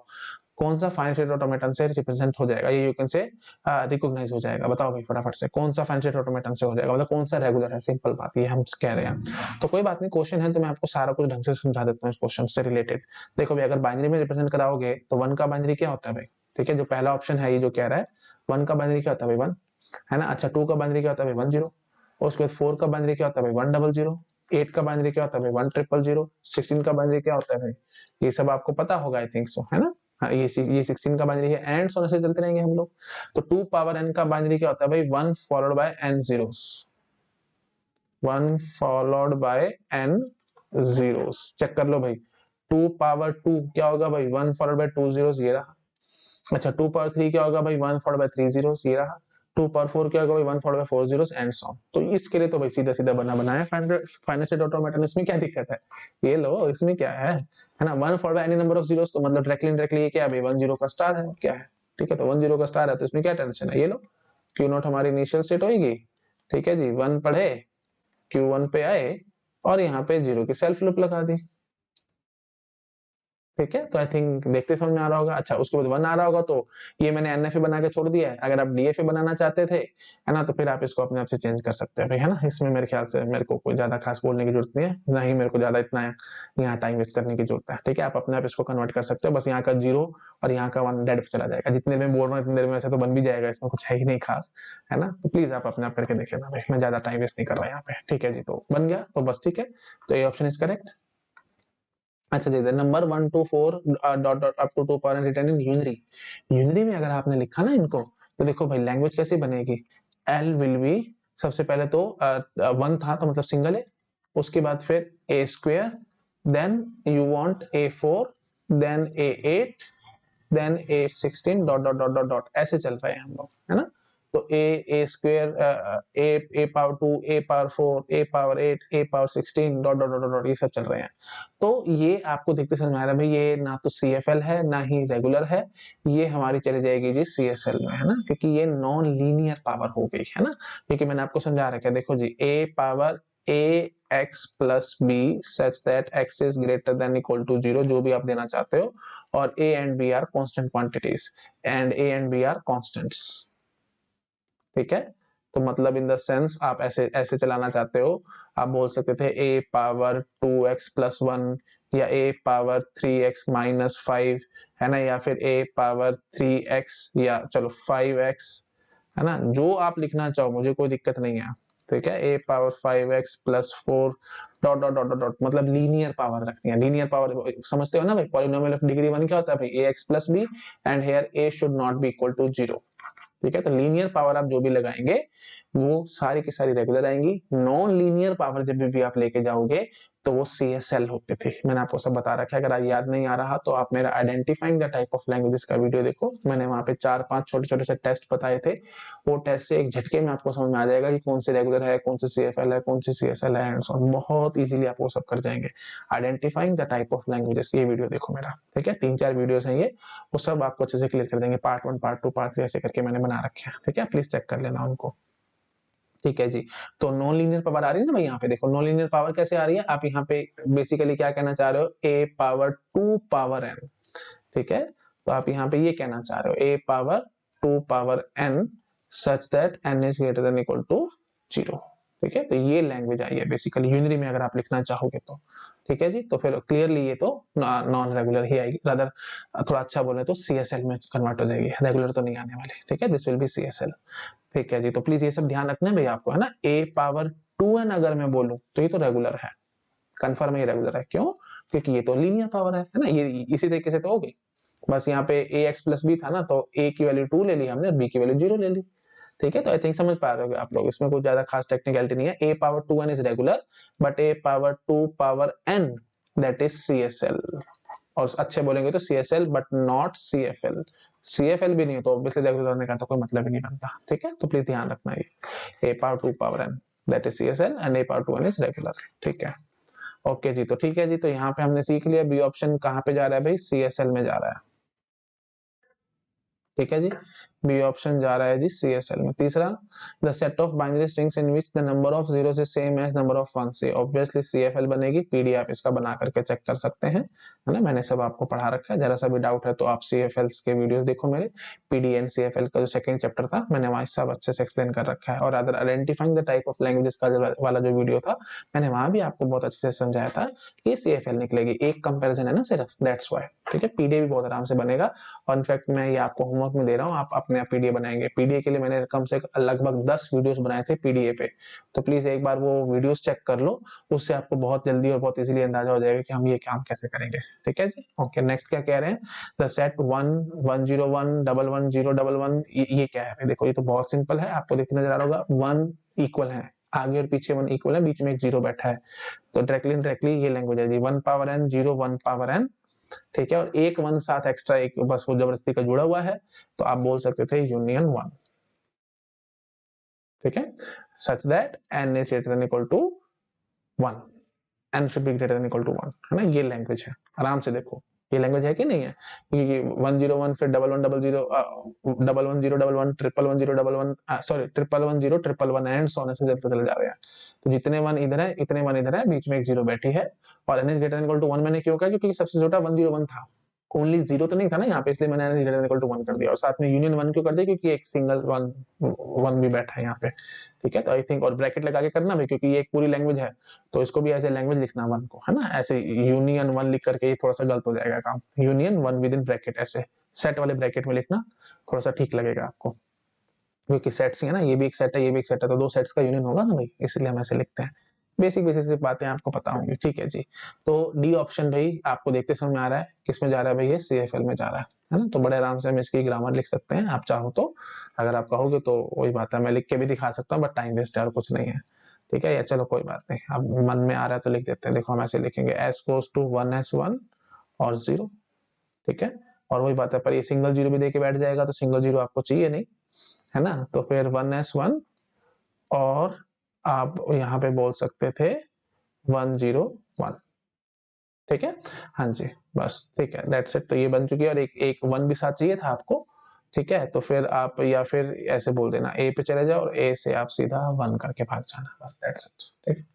कौन सा फाइनाइट स्टेट ऑटोमेटन से रिप्रेजेंट हो जाएगा, ये यू कैन से रिकॉग्नाइज हो जाएगा। बताओ भाई फटाफट से, कौन सा फाइनाइट स्टेट ऑटोमेटन से हो जाएगा, मतलब कौन सा रेगुलर है, सिंपल बात ये हम कह रहे हैं। तो कोई बात नहीं, क्वेश्चन है तो मैं आपको सारा कुछ ढंग से समझा देता हूँ इस क्वेश्चन से रिलेटेड। देखो भाई, अगर बाइनरी में रिप्रेजेंट कराओगे तो 1 का बाइनरी क्या होता है भाई, ठीक है, जो पहला ऑप्शन है ये जो कह रहा है 1 का बाइनरी क्या होता है भाई 1, है ना। अच्छा 2 का बाइनरी क्या होता है भाई 1 0, और उसके बाद 4 का बाइनरी क्या होता है भाई 1 0 0, 8 का बाइनरी क्या होता है भाई 1 0 0, 16 का बाइनरी क्या होता है भाई, ये सब आपको पता होगा आई थिंक सो, है ना। हाँ, ये 16 का बाइनरी है, एंड सो ऐसे चलते रहेंगे हम लोग। तो 2 पावर n का बाइनरी क्या होता है भाई 1 followed by n zeros, 1 followed by n zeros, check कर लो भाई। 2 पावर 2 क्या होगा भाई 1 फॉलोड बाय 2 zeros, ये रहा। अच्छा 2 पावर 3 क्या होगा भाई 1 फॉलोड बाय 3 zeros, ये रहा। 2 पावर 4 क्या होगा भाई 1 followed bye 4 zeros and so. तो इसके लिए तो भाई सीधा सीधा बना बनाया फाइनेंशियल ऑटोमेटन, इसमें क्या दिक्कत है, ये लो इसमें क्या है ना। 1 followed bye any number of zeros, तो मतलब डायरेक्टली ये क्या है भाई 1 0 का स्टार है, क्या है, ठीक है। तो 1 0 का स्टार है तो इसमें क्या टेंशन है, ये लो क्यू नॉट हमारी इनिशियल स्टेट होगी, ठीक है जी। 1 पढ़े, क्यू 1 पे आए, और यहाँ पे 0 की सेल्फ लूप लगा दी, ठीक है। तो आई थिंक देखते समझ में आ रहा होगा। अच्छा उसके बाद 1 आ रहा होगा, तो ये मैंने एनएफए बना के छोड़ दिया है। अगर आप डीएफए बनाना चाहते थे, है ना, तो फिर आप इसको अपने आप से चेंज कर सकते हैं भाई, है ना। इसमें मेरे ख्याल से मेरे को कोई ज्यादा खास बोलने की जरूरत नहीं है, ना ही मेरे को ज्यादा इतना यहाँ टाइम वेस्ट करने की जरूरत है, ठीक है। आप अपने आप इसको कन्वर्ट कर सकते हो, बस यहाँ का 0 और यहाँ का 1 डेड पे चला जाएगा। जितने में बोल रहा हूँ इतनी देर में वैसे तो बन भी जाएगा, इसमें कुछ है ही नहीं खास, है ना। तो प्लीज आप अपने आप करके देख लेना भाई, मैं ज्यादा टाइम वेस्ट नहीं कर रहा यहाँ पे, ठीक है जी। तो बन गया तो बस ठीक है, तो ये ऑप्शन इज करेक्ट। अच्छा जी, number 1 to 4 dot dot up to 2 power return in unary. Unary में अगर आपने लिखा ना इनको, तो देखो भाई लैंग्वेज कैसे बनेगी। एल विल बी, सबसे पहले तो 1 था तो मतलब सिंगल है, उसके बाद फिर a square, then you want a 4, then a 8, then a 16 dot dot dot dot dot, ऐसे चल रहे हैं हम लोग, है ना। तो a square, a power 2, a power 4, a power 8, a power 16 dot dot dot dot, ये सब चल रहे हैं। तो ये आपको देखते समझ में आ रहा है भाई, ये ना तो CFL है ना ही रेगुलर है, ये हमारी चली जाएगी जी CSL में, है ना, क्योंकि ये नॉन लीनियर पावर हो गई, है ना। क्योंकि मैंने आपको समझा रखा है, देखो जी, a power ax plus b such that x is greater than equal to 0, जो भी आप देना चाहते हो, और a and b are constant quantities and a and b are constants, ठीक है। तो मतलब इन द सेंस आप ऐसे ऐसे चलाना चाहते हो, आप बोल सकते थे a पावर 2x प्लस 1, या a पावर 3x माइनस 5, है ना, या फिर a पावर 3x, या चलो 5x, है ना, जो आप लिखना चाहो मुझे कोई दिक्कत नहीं है, ठीक है। a power 5x plus 4 dot dot dot dot, मतलब लीनियर पावर रखनी है। लीनियर पावर समझते हो ना भाई, पॉलिनोमियल ऑफ डिग्री 1 क्या होता है भाई ax plus b, and here a should not be equal to 0, ठीक है। तो लीनियर पावर आप जो भी लगाएंगे वो सारी की सारी रेगुलर आएंगी। नॉन लीनियर पावर जब भी आप लेके जाओगे तो वो CSL होते थे, मैंने आपको सब बता रखा है। अगर याद नहीं आ रहा तो आप मेरा identifying the type of languages का वीडियो देखो, मैंने वहां पे 4-5 छोटे छोटे से टेस्ट बताए थे। वो टेस्ट से एक झटके में आपको समझ में आ जाएगा कि कौन से रेगुलर है, कौन से CFL है, कौन से CSL है, एंड सो ऑन। बहुत इजीली आप वो सब कर जाएंगे। Identifying the type of languages, ये वीडियो देखो मेरा, ठीक है। 3-4 वीडियोस हैं ये, वो सब आपको अच्छे से क्लियर कर देंगे। पार्ट 1, पार्ट 2, पार्ट 3 ऐसे करके मैंने बना रखे हैं, ठीक है। प्लीज चेक कर लेना उनको, ठीक है जी। तो नॉन लीनियर पावर आ रही है ना भाई, यहाँ पे देखो नॉन लीनियर पावर कैसे आ रही है। आप यहाँ पे बेसिकली क्या कहना चाह रहे हो, a पावर 2 पावर n, ठीक है। तो आप यहाँ पे ये कहना चाह रहे हो a power 2 power n such that n is greater than equal to 0, ठीक है। तो ये लैंग्वेज आई है बेसिकली यूनरी में, अगर आप लिखना चाहोगे तो, ठीक है जी। तो फिर क्लियरली ये तो नॉन रेगुलर ही आएगी, रादर थोड़ा अच्छा बोले तो CSL में कन्वर्ट हो जाएगी, रेगुलर तो नहीं आने वाली, ठीक है। दिस विल बी CSL, ठीक है जी। तो प्लीज ये सब ध्यान रखना है भाई आपको, है ना। a पावर 2n अगर मैं बोलूं तो ये तो रेगुलर है, कंफर्म है रेगुलर है, क्यों, क्योंकि ये तो लीनियर पावर है ना। ये इसी तरीके से तो हो गई, बस यहाँ पे ax प्लस b था ना, तो a की वैल्यू 2 ले ली हमने और b की वैल्यू 0 ले ली, ठीक है। तो आई थिंक समझ पा रहे हो आप लोग, इसमें कुछ ज्यादा खास टेक्निकलिटी नहीं है। a power 2n is regular, but a power 2 power n that is CSL, और अच्छे बोलेंगे तो CSL but not CFL। CFL भी नहीं है तो ऑब्वियसली रेगुलर होने का तो कोई मतलब ही नहीं बनता, ठीक है। तो प्लीज ध्यान रखना ये a power 2 power n that is CSL and a power 2n is regular, ठीक है। ओके जी, तो ठीक है जी। तो यहाँ पे हमने सीख लिया, बी ऑप्शन कहाँ पे जा रहा है भाई, CSL में जा रहा है, ठीक है जी। बी ऑप्शन जा रहा है जी CSL में। तीसरा, the set of binary strings in which the number of zeros is same as number of ones, so obviously CFL बनेगी। पीडी आप इसका बना करके चेक कर सकते हैं, है ना, मैंने सब आपको पढ़ा रखा है। जरा सा भी डाउट है तो आप CFLs के वीडियो देखो मेरे, पीडी एंड CFL का जो सेकंड चैप्टर था मैंने वहां सब अच्छे से एक्सप्लेन कर रखा है। और other identifying the type of languages का वाला जो वीडियो था मैंने वहां भी आपको बहुत अच्छे से समझाया था कि CFL निकलेगी, एक कंपेरिजन है ना सिर्फ, दैट्स व्हाई। ठीक है, पीडीए भी बहुत आराम से बनेगा। और इनफैक्ट मैं ये आपको होमवर्क में दे रहा हूँ, आप अपने आप पीडीए बनाएंगे। पीडीए के लिए मैंने कम से लगभग 10 वीडियोस बनाए थे पीडीए पे, तो प्लीज एक बार वो वीडियोस चेक कर लो, उससे आपको बहुत जल्दी और बहुत इजीली अंदाजा हो जाएगा कि हम ये काम कैसे करेंगे। ठीक है जी, ओके। नेक्स्ट क्या कह रहे हैं, द सेट 1 101 11 0 11, ये क्या है? देखो ये तो बहुत सिंपल है, आपको देखने नजर आ रहा होगा, 1 इक्वल है, आगे और पीछे 1 इक्वल है, बीच में एक 0 बैठा है, तो डायरेक्टली ये लैंग्वेज है जी, 1 पावर n 0 1 पावर n। ठीक है, और एक 1 साथ एक्स्ट्रा एक बस वो जबरदस्ती का जुड़ा हुआ है, तो आप बोल सकते थे यूनियन 1। ठीक है, सच that n is greater than equal to 1, n should be greater than equal to 1, है ना, ये लैंग्वेज है। आराम से देखो ये लैंग्वेज है कि नहीं है, क्योंकि 101 फिर 1100 111011 111 सॉरी 1110 111 एंड सो ऑन, ऐसे चलते चले जा रहे हैं। तो जितने 1 इधर है इतने 1 इधर है, बीच में एक 0 बैठी है, और n is greater than equal to 1 मैंने क्यों कहा, क्योंकि सबसे छोटा 101 था, ओनली 0 तो नहीं था ना यहाँ पे, इसलिए मैंने n is greater than equal to 1 कर दिया। और साथ में यूनियन 1 क्यों कर दिया, क्योंकि एक सिंगल 1 भी बैठा है यहाँ पे। ठीक है, तो आई थिंक, और ब्रैकेट लगा के करना भाई, क्योंकि ये एक पूरी लैंग्वेज है, तो इसको भी ऐसे लैंग्वेज लिखना 1 को, है ना, ऐसे यूनियन 1 लिख करके ये थोड़ा सा गलत हो जाएगा काम, यूनियन 1 विद इन ब्रैकेट, ऐसे सेट वाले ब्रैकेट में लिखना थोड़ा सा ठीक लगेगा आपको, क्योंकि सेट्स ही है ना, ये भी एक सेट है, ये भी एक सेट है, तो 2 सेट्स का यूनियन होगा ना भाई, इसलिए हम ऐसे लिखते हैं। बेसिक बेसिक बातें आपको पता होंगी। ठीक है जी, तो डी ऑप्शन भाई आपको देखते समझ में आ रहा है, किस में जा रहा है भाई, ये CFL में जा रहा है ना, तो बड़े आराम से हम इसकी ग्रामर लिख सकते हैं, आप चाहो तो, अगर आप कहोगे तो वही बात है, मैं लिख के भी दिखा सकता हूँ, बट टाइम वेस्ट है और कुछ नहीं है। ठीक है, या चलो कोई बात नहीं, अब मन में आ रहा है तो लिख देते हैं। देखो हम ऐसे लिखेंगे, s goes to 1s1 और 0। ठीक है, और वही बात है, पर ये सिंगल 0 भी देके बैठ जाएगा, तो सिंगल 0 आपको चाहिए नहीं, है ना, तो फिर 1s1, और आप यहाँ पे बोल सकते थे 101। ठीक है, हाँ जी, बस ठीक है, दैट्स इट। तो ये बन चुकी है, और एक 1 भी साथ चाहिए था आपको। ठीक है, तो फिर आप या फिर ऐसे बोल देना, ए पे चले जाओ और ए से आप सीधा 1 करके भाग जाना, बस दैट्स इट। ठीक है,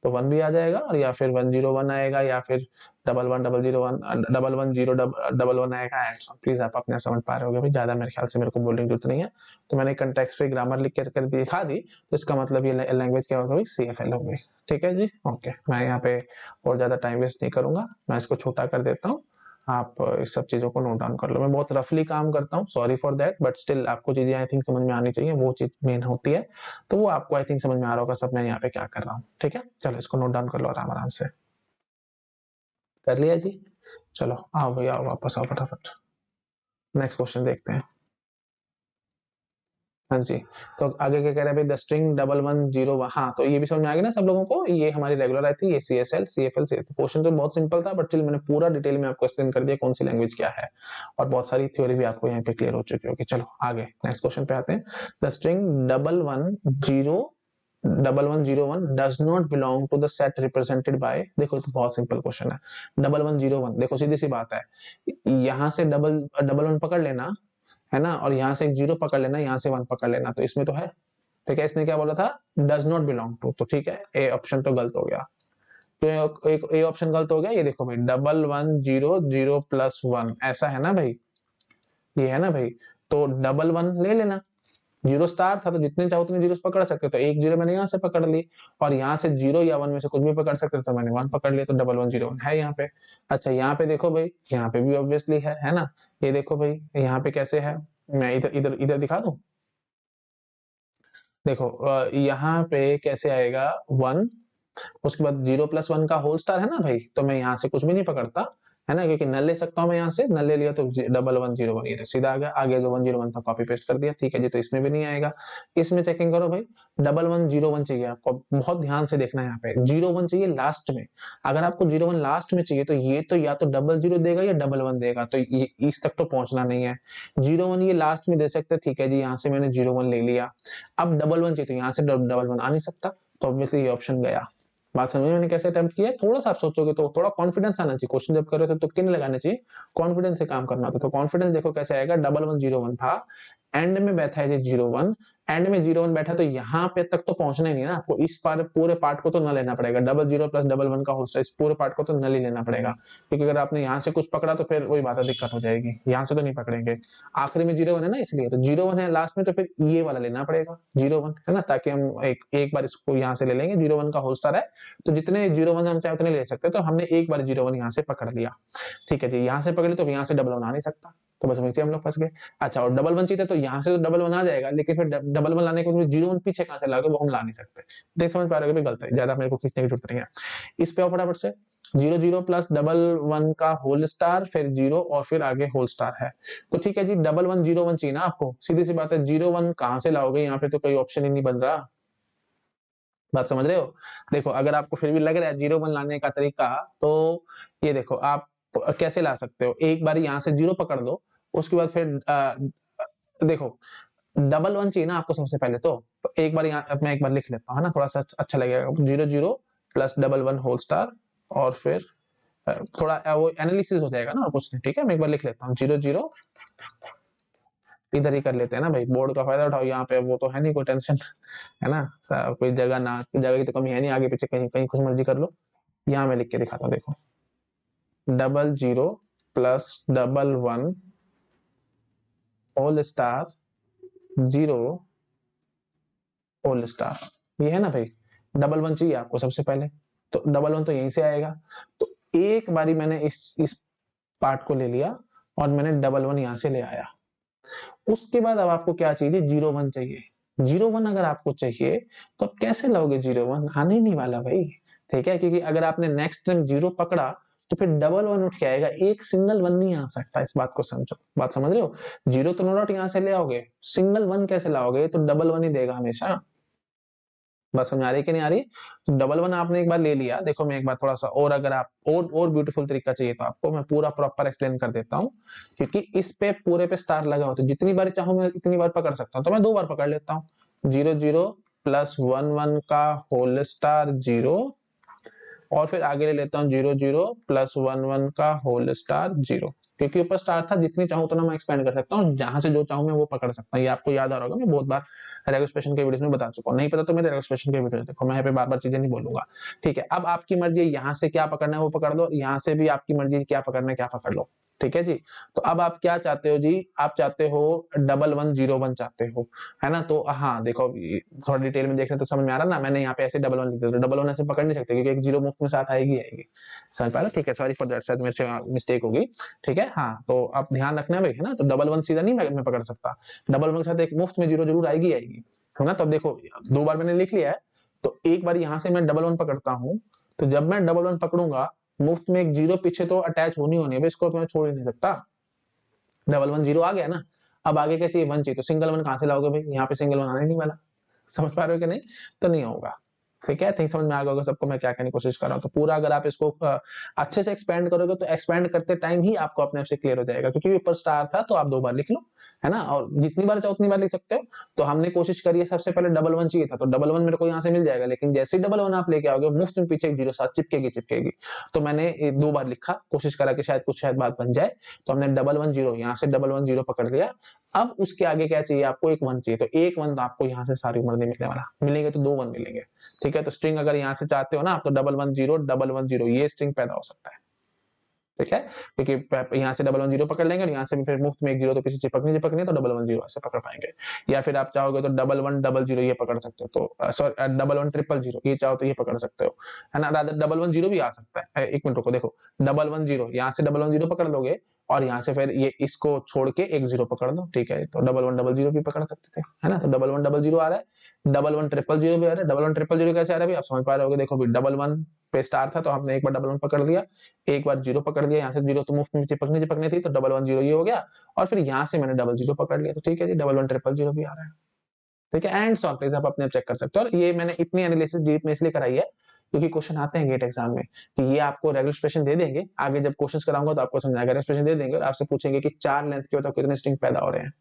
तो 1 भी आ जाएगा, और या फिर 101 आएगा, या फिर 110001 111011 आएगा, एंड सो। प्लीज आप अपने समझ पा रहे होगे भाई, ज्यादा मेरे ख्याल से मेरे को बोलने की जरूरत नहीं है, तो मैंने कंटेक्स्ट फ्री ग्रामर लिख कर दिखा दी, तो इसका मतलब ये लैंग्वेज क्या होगा भाई, CFL हो गई। ठीक है जी, ओके। मैं यहाँ पे और ज्यादा टाइम वेस्ट नहीं करूंगा, मैं इसको छोटा कर देता हूँ, आप इस सब चीजों को नोट डाउन कर लो। मैं बहुत रफली काम करता हूँ, sorry for that, but still आपको चीजें आई थिंक समझ में आनी चाहिए, वो चीज मेन होती है, तो वो आपको आई थिंक समझ में आ रहा होगा सब मैं यहाँ पे क्या कर रहा हूँ। ठीक है, चलो इसको नोट डाउन कर लो आराम आराम से। कर लिया जी, चलो आओ भैया आओ, वापस आओ फटाफट, नेक्स्ट क्वेश्चन देखते हैं। हाँ जी, तो आगे क्या कह रहा है भाई, द स्ट्रिंग 1110, हाँ, तो ये भी समझ में आ गया ना सब लोगों को, ये हमारी रेगुलर आई थी, ये CSL CFL से। क्वेश्चन तो बहुत सिंपल था, बट स्टिल मैंने पूरा डिटेल में आपको एक्सप्लेन कर दिया कौन सी लैंग्वेज क्या है, और बहुत सारी थ्योरी भी आपको यहाँ पे क्लियर हो चुकी होगी। चलो आगे नेक्स्ट क्वेश्चन पे आते हैं। The string 1101 does not belong to the set represented by, देखो तो बहुत सिंपल क्वेश्चन है, 1101, देखो सीधी सी बात है, यहाँ से डबल डबल वन पकड़ लेना, है ना, और यहाँ से एक 0 पकड़ लेना, यहाँ से 1 पकड़ लेना, तो इसमें तो है। ठीक है, इसने क्या बोला था, डज नॉट बिलोंग टू, तो ठीक है, ए ऑप्शन तो गलत हो गया। तो एक ए ऑप्शन गलत हो गया, ये देखो भाई 1100+1 ऐसा है ना भाई, ये है ना भाई, तो 11 ले लेना, 0 स्टार था तो जितने चाहो उतने 0 पकड़ सकते, तो एक 0 मैंने यहाँ से पकड़ ली, और यहाँ से 0 या 1 में से कुछ भी पकड़ सकते, तो मैंने 1 पकड़ लिया, तो 1101 है यहाँ पे। अच्छा यहाँ पे देखो भाई, यहाँ पे भी ऑब्वियसली है ना, ये देखो भाई यहाँ पे कैसे है, मैं इधर इधर इधर दिखा दूं, देखो यहाँ पे कैसे आएगा 1, उसके बाद 0+1 का होल स्टार है ना भाई, तो मैं यहाँ से कुछ भी नहीं पकड़ता, है ना, क्योंकि नल ले सकता हूँ मैं, यहाँ से नल ले लिया तो 1101 ये तो सीधा आ गया, आगे जो 101 था कॉपी पेस्ट कर दिया। ठीक है जी, तो इसमें भी नहीं आएगा, इसमें चेकिंग करो भाई, 1101 चाहिए आपको, बहुत ध्यान से देखना है, यहाँ पे 01 चाहिए लास्ट में। अगर आपको 01 लास्ट में चाहिए, तो ये तो या तो 00 देगा या 11 देगा, तो ये इस तक तो पहुंचना नहीं है। 01 ये लास्ट में दे सकते, ठीक है जी, यहाँ से मैंने 01 ले लिया, अब 11 चाहिए, तो यहाँ से 11 आ नहीं सकता, तो ऑब्वियसली ये ऑप्शन गया। बात समझ में मैंने कैसे अटेम्प्ट किया, थोड़ा सा आप सोचोगे तो थोड़ा कॉन्फिडेंस आना चाहिए, क्वेश्चन जब कर रहे थे तो किन लगाने चाहिए, कॉन्फिडेंस से काम करना था, तो कॉन्फिडेंस देखो कैसे आएगा, 1101 था, एंड में बैठा है जी 0 1, एंड में 0 1 बैठा तो यहाँ पे तक तो पहुंचना ही नहीं ना आपको, इस पार पूरे पार्ट को तो न लेना पड़ेगा, 00 प्लस 11 का होल स्क्वायर, इस पूरे पार्ट को तो न ही लेना पड़ेगा, क्योंकि अगर आपने यहाँ से कुछ पकड़ा तो फिर वही बात है, दिक्कत हो जाएगी, यहाँ से तो नहीं पकड़ेंगे, आखिरी में 0 1 है ना, इसलिए तो 0 1 है लास्ट में, तो फिर ये वाला लेना पड़ेगा 0 1 है ना, ताकि हम एक बार इसको यहाँ से ले लेंगे, 0 1 का होल स्क्वायर है तो जितने 0 1 हम चाहे उतने ले सकते हैं, तो हमने एक बार 0 1 यहाँ से पकड़ लिया, ठीक है जी, यहाँ से पकड़ ली तो यहाँ से डबल 1 आ नहीं सकता, तो बस वहीं से हम लोग फंस गए। अच्छा, और डबल 1 चाहिए तो यहाँ से तो डबल 1 आ जाएगा, लेकिन फिर डबल 1 लाने के बाद 0 1 पीछे कहाँ से लाओगे, वो हम ला नहीं सकते। देख समझ पा रहे हो, गलत है, ज्यादा मेरे को खींचने की जरूरत नहीं है। इस पे आओ फटाफट से, 0 0 प्लस डबल 1 का होल स्टार, फिर 0 और फिर आगे होल स्टार है, तो ठीक है जी, डबल 1 0 1 चाहिए ना आपको, सीधी सी बात है, 0 1 कहाँ से लाओगे, यहाँ पे तो कोई ऑप्शन ही नहीं बन रहा, बात समझ रहे हो। देखो अगर आपको फिर भी लग रहा है 0 1 लाने का तरीका, तो ये देखो आप कैसे ला सकते हो, एक बार यहाँ से 0 पकड़ लो, उसके बाद फिर देखो डबल 1 चाहिए ना आपको सबसे पहले, तो एक बार यहाँ मैं एक बार लिख लेता हूँ, है ना, थोड़ा सा अच्छा लगेगा, 0 0 प्लस डबल 1 होल स्टार, और फिर थोड़ा वो एनालिसिस हो जाएगा ना, और कुछ नहीं, ठीक है, मैं एक बार लिख लेता हूँ 0 0, इधर ही कर लेते हैं ना भाई, बोर्ड का फायदा उठाओ, यहाँ पे वो तो है नहीं कोई टेंशन, है ना, कोई जगह ना, जगह की तो कमी है नहीं, आगे पीछे कहीं कहीं कुछ मर्जी कर लो, यहाँ मैं लिख के दिखाता हूँ, देखो 00 plus double 1 whole star 0 whole star, ये है ना भाई, डबल 1 चाहिए आपको सबसे पहले, तो डबल 1 तो यहीं से आएगा, तो एक बारी मैंने इस पार्ट को ले लिया और मैंने डबल 1 यहाँ से ले आया, उसके बाद अब आपको क्या चाहिए, 0 1 चाहिए, 0 1 अगर आपको चाहिए तो आप कैसे लाओगे, 0 1 आने ही नहीं वाला भाई, ठीक है, क्योंकि अगर आपने नेक्स्ट टाइम 0 पकड़ा तो फिर डबल 1 उठ के आएगा, एक सिंगल 1 नहीं आ सकता, इस बात को समझो, बात समझ रहे हो, 0 तो नो डाउट यहाँ से ले आओगे, सिंगल 1 कैसे लाओगे, तो डबल 1 ही देगा हमेशा, बात समझ आ रही है कि नहीं आ रही, तो डबल 1 आपने एक बार ले लिया, देखो मैं एक बार थोड़ा सा और, अगर आप और ब्यूटीफुल तरीका चाहिए तो आपको मैं पूरा प्रॉपर एक्सप्लेन कर देता हूँ, क्योंकि इस पे पूरे पे स्टार लगा होता है, जितनी बार चाहूं मैं इतनी बार पकड़ सकता हूँ, तो मैं 2 बार पकड़ लेता हूँ, 0 0 प्लस 1 1 का होल स्टार 0, और फिर आगे ले लेता हूँ 0 0 प्लस 1 1 का होल स्टार 0, क्योंकि ऊपर स्टार था, जितनी चाहूं तो ना मैं एक्सपेंड कर सकता हूँ, जहां से जो चाहूं मैं वो पकड़ सकता हूँ, ये आपको याद आ रहा होगा, मैं बहुत बार रेगुलेशन के वीडियो में बता चुका हूँ, नहीं पता तो मेरे रेगुलेशन के वीडियो देखो, मैं यहाँ पे बार बार चीजें नहीं बोलूंगा, ठीक है। अब आपकी मर्जी है, यहाँ से क्या पकड़ना है वो पकड़ लो, यहाँ से भी आपकी मर्जी क्या पकड़ना है क्या पकड़ लो, ठीक है जी। तो अब आप क्या चाहते हो जी, आप चाहते हो डबल 1 0 1 चाहते हो, है ना, तो हाँ देखो थोड़ा डिटेल में देखने तो समझ में आ रहा ना, मैंने यहाँ पे ऐसे डबल 1 लिख दिया, डबल 1 ऐसे पकड़ नहीं सकते, क्योंकि एक 0 मुफ्त में साथ आएगी आएगी, समझ पा रहे हो, ठीक है, सॉरी फॉर दैट, शायद मेरे से मिस्टेक होगी, ठीक है, हाँ तो आप ध्यान रखना भाई, है ना, तो डबल 1 सीधा नहीं मैं पकड़ सकता, डबल 1 के साथ एक मुफ्त में 0 जरूर आएगी आएगी, है ना, तो अब देखो 2 बार मैंने लिख लिया है, तो एक बार यहाँ से मैं डबल 1 पकड़ता हूँ, तो जब मैं डबल 1 पकड़ूंगा, मुफ्त में एक 0 पीछे तो अटैच होनी होनी है, इसको तो मैं छोड़ ही नहीं सकता, डबल 1 0 आ गया ना, अब आगे क्या चाहिए, 1 चाहिए, तो सिंगल 1 कहां से लाओगे भाई, यहाँ पे सिंगल 1 आने नहीं वाला, समझ पा रहे हो कि नहीं, तो नहीं होगा, ठीक है, थिंक समझ में आ गया होगा सबको मैं क्या कहने की कोशिश कर रहा हूँ, तो पूरा अगर आप इसको अच्छे से एक्सपेंड करोगे तो एक्सपेंड करते टाइम ही आपको अपने आप से क्लियर हो जाएगा, क्योंकि ऊपर स्टार था तो आप 2 बार लिख लो, है ना, और जितनी बार चाहो उतनी बार लिख सकते हो, तो हमने कोशिश करी है, सबसे पहले डबल 1 चाहिए था, तो डबल 1 मेरे को यहाँ से मिल जाएगा, लेकिन जैसे ही डबल 1 आप लेके आओगे, मुफ्त में पीछे एक 0 साथ चिपकेगी चिपकेगी, तो मैंने 2 बार लिखा, कोशिश करा कि शायद बात बन जाए, तो हमने डबल 1 0 यहाँ से डबल 1 0 पकड़ लिया, अब उसके आगे क्या चाहिए आपको, एक 1 चाहिए, तो एक 1 तो आपको यहाँ से सारी उम्र नहीं मिलने वाला, मिलेंगे तो 2 1 मिलेंगे, ठीक है, तो स्ट्रिंग अगर यहाँ से चाहते हो ना आप, तो डबल 1 0 डबल 1 0 ये स्ट्रिंग पैदा हो सकता है, ठीक है, क्योंकि यहाँ से डबल 1 0 पकड़ लेंगे और यहाँ से भी फिर मुफ्त में एक 0 तो पीछे चिपकनी तो डबल 1 0 ऐसे पकड़ पाएंगे, या फिर आप चाहोगे तो डबल 1 डबल 0 ये पकड़ सकते हो, तो सॉरी डबल 1 ट्रिपल 0 ये चाहो तो ये पकड़ सकते हो, है ना, रादर डबल 1 0 भी आ सकता है, एक मिनट रुको, देखो डबल 1 0 यहाँ से डबल 1 0 पकड़ लोगे, और यहाँ से फिर ये इसको छोड़ के एक 0 पकड़ दो, ठीक है, तो डबल 1 डबल 0 भी पकड़ सकते थे, है ना, तो डबल 1 डबल 0 आ रहा है, डबल 1 ट्रिपल 0 भी आ रहा है, डबल 1 ट्रिपल 0 कैसे आ रहा है, आप समझ पा रहे होगे, देखो डबल 1 पे स्टार था तो हमने एक बार डबल 1 पकड़ लिया, एक बार 0 पकड़ लिया, यहाँ से 0 तो मुफ्त में चिपकनी थी, तो डबल 1 0 ये हो गया, और फिर यहाँ से मैंने डबल 0 पकड़ लिया, तो ठीक है जी, डबल 1 ट्रिपल 0 भी आ रहा है, ठीक है, एंड सॉल्व प्लीज आप अपने आप चेक कर सकते हो, और ये मैंने इतनी एनालिसिस डीप में इसलिए कराई है क्योंकि क्वेश्चन आते हैं गेट एग्जाम में, कि ये आपको रेगुलर एक्सप्रेशन दे देंगे, आगे जब क्वेश्चन कराऊंगा तो आपको समझाएगा, एक्सप्रेशन दे देंगे और आपसे पूछेंगे कि 4 लेंथ के बताओ कितने स्ट्रिंग पैदा हो रहे हैं,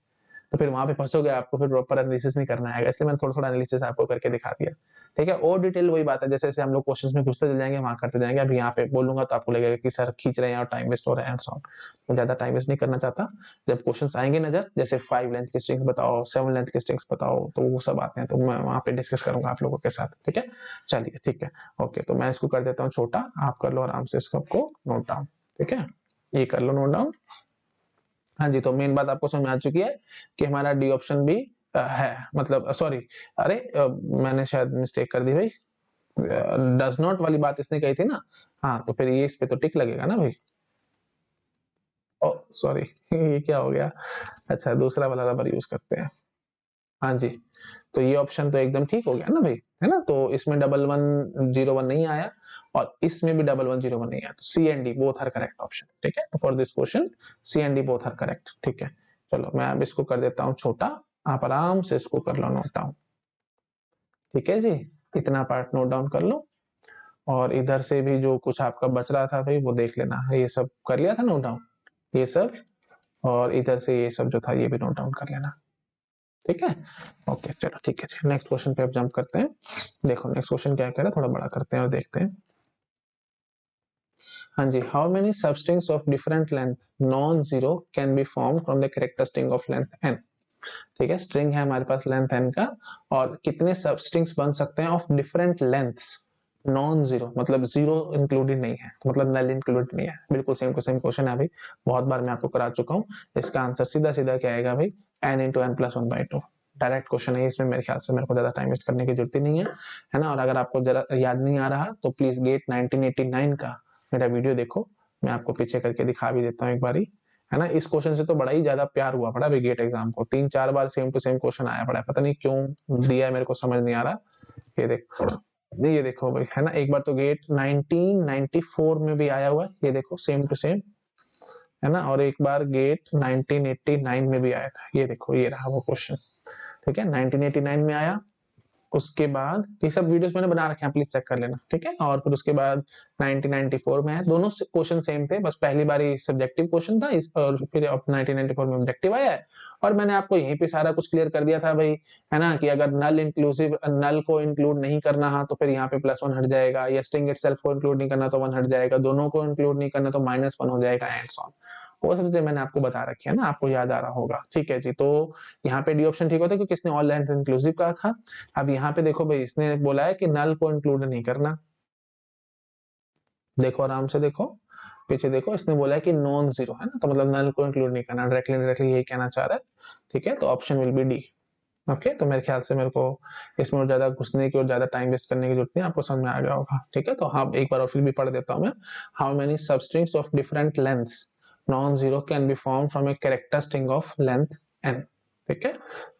तो फिर वहां पे फंसोगे, आपको फिर प्रॉपर एनालिसिस नहीं करना आएगा, इसलिए मैंने थोड़ा थोड़ा एनालिसिस आपको करके दिखा दिया, ठीक है। और डिटेल वही बात है, जैसे जैसे हम लोग क्वेश्चंस में घुसते चले जाएंगे वहां करते जाएंगे। अभी यहाँ पे बोलूंगा तो आपको लगेगा कि सर खींच रहे हैं और टाइम वेस्ट हो रहा है एंड सो ऑन। मैं ज्यादा टाइम वेस्ट नहीं करना चाहता। जब क्वेश्चंस आएंगे नजर, जैसे 5 लेंथ की स्ट्रिंग्स बताओ, 7 लेंथ की स्ट्रिंग्स बताओ, तो वो सब आते हैं, तो मैं वहां पे डिस्कस करूंगा आप लोगों के साथ, ठीक है। चलिए ठीक है, ओके। तो मैं इसको कर देता हूँ छोटा, आप कर लो आराम से इसको नोट डाउन, ठीक है। ये कर लो नोट डाउन। हाँ जी, तो मेन बात आपको समझ में आ चुकी है कि हमारा डी ऑप्शन भी है, मतलब सॉरी, अरे मैंने शायद मिस्टेक कर दी भाई, डज नॉट वाली बात इसने कही थी ना। हाँ, तो फिर ये इस पे तो टिक लगेगा ना भाई। ओ सॉरी ये क्या हो गया, अच्छा दूसरा वाला रबर यूज करते हैं। हाँ जी, तो ये ऑप्शन तो एकदम ठीक हो गया ना भाई, है ना। तो इसमें 1101 नहीं आया और इसमें भी 1101 नहीं आया, तो C and D both are correct option, ठीक है। तो for this question C and D both are correct, ठीक है। चलो मैं अब इसको कर देता हूँ छोटा, आप आराम से इसको कर लो नोट डाउन, ठीक है जी। इतना पार्ट नोट डाउन कर लो, और इधर से भी जो कुछ आपका बच रहा था भाई वो देख लेना। ये सब कर लिया था नोट डाउन, ये सब, और इधर से ये सब जो था ये भी नोट डाउन कर लेना, ठीक है। ओके चलो ठीक है जी, नेक्स्ट क्वेश्चन पे अब जंप करते हैं। देखो नेक्स्ट क्वेश्चन क्या कह रहा है, थोड़ा बड़ा करते हैं और देखते हैं। हाँ जी, how many substrings of different length non zero can be form from the character string of length n, ठीक है। स्ट्रिंग है हमारे पास लेंथ n का, और कितने सबस्ट्रिंग्स बन सकते हैं of different lengths non zero, मतलब जीरो इंक्लूडेड नहीं है, मतलब नल इंक्लूडेड नहीं है। बिल्कुल सेम टू सेम क्वेश्चन है अभी, बहुत बार मैं आपको करा चुका हूँ। इसका आंसर सीधा सीधा क्या आएगा भाई, n into N plus 1/2। Direct question है, इसमें मेरे ख्याल से मेरे को ज्यादा टाइम वेस्ट करने की जरूरत ही नहीं है ना। और अगर आपको जरा याद नहीं आ रहा तो प्लीज गेट 1989 का मेरा वीडियो देखो, मैं आपको पीछे करके दिखा भी देता हूँ एक बारी, है ना। इस क्वेश्चन से तो बड़ा ही ज्यादा प्यार हुआ पड़ा भाई गेट एग्जाम को, 3-4 बार सेम टू सेम क्वेश्चन आया पड़ा है, पता नहीं क्यों दिया है, मेरे को समझ नहीं आ रहा। ये देखो, ये देखो भाई, है ना। एक बार तो गेट 1994 में भी आया हुआ है, ये देखो सेम टू सेम, है ना। और एक बार गेट 1989 में भी आया था, ये देखो ये रहा वो क्वेश्चन, ठीक है। 1989 में आया, उसके बाद ये सब वीडियोस मैंने बना रखे हैं, प्लीज चेक कर लेना, ठीक है। और फिर उसके बाद 1994 में है, दोनों क्वेश्चन सेम थे, बस पहली बार सब्जेक्टिव क्वेश्चन था इस, और फिर अब 1994 में ऑब्जेक्टिव आया है। और मैंने आपको यहीं पे सारा कुछ क्लियर कर दिया था भाई, है ना, कि अगर नल इंक्लूसिव, नल को इंक्लूड नहीं करना है तो फिर यहाँ पे +1 हट जाएगा, या स्ट्रिंग इटसेल्फ को इंक्लूड नहीं करना तो 1 हट जाएगा, दोनों को इंक्लूड नहीं करना तो -1 हो जाएगा, एंड सो ऑन। वो सब चीजें मैंने आपको बता रखी है ना, आपको याद आ रहा होगा, ठीक है जी। तो यहाँ पे डी ऑप्शन ठीक होता है क्योंकि इसने ऑल लेंथ इंक्लूसिव कहा था। अब यहाँ पे देखो भाई, इसने बोला है कि नल को इंक्लूड नहीं करना, देखो आराम से देखो, पीछे देखो, इसने बोला है कि नॉन जीरो, है ना, तो मतलब नल को इंक्लूड नहीं करना, डायरेक्टली डायरेक्टली यही कहना चाह रहा है, ठीक है। तो option will be D, okay. तो मेरे ख्याल से मेरे को इसमें और ज्यादा घुसने की और ज्यादा टाइम वेस्ट करने की जरूरत नहीं, आपको समझ में आ गया होगा, ठीक है। तो हाँ, एक बार और फिर भी पढ़ देता हूँ मैं। How many substrings of different lengths non zero can be form from a character string of length n, ठीक है।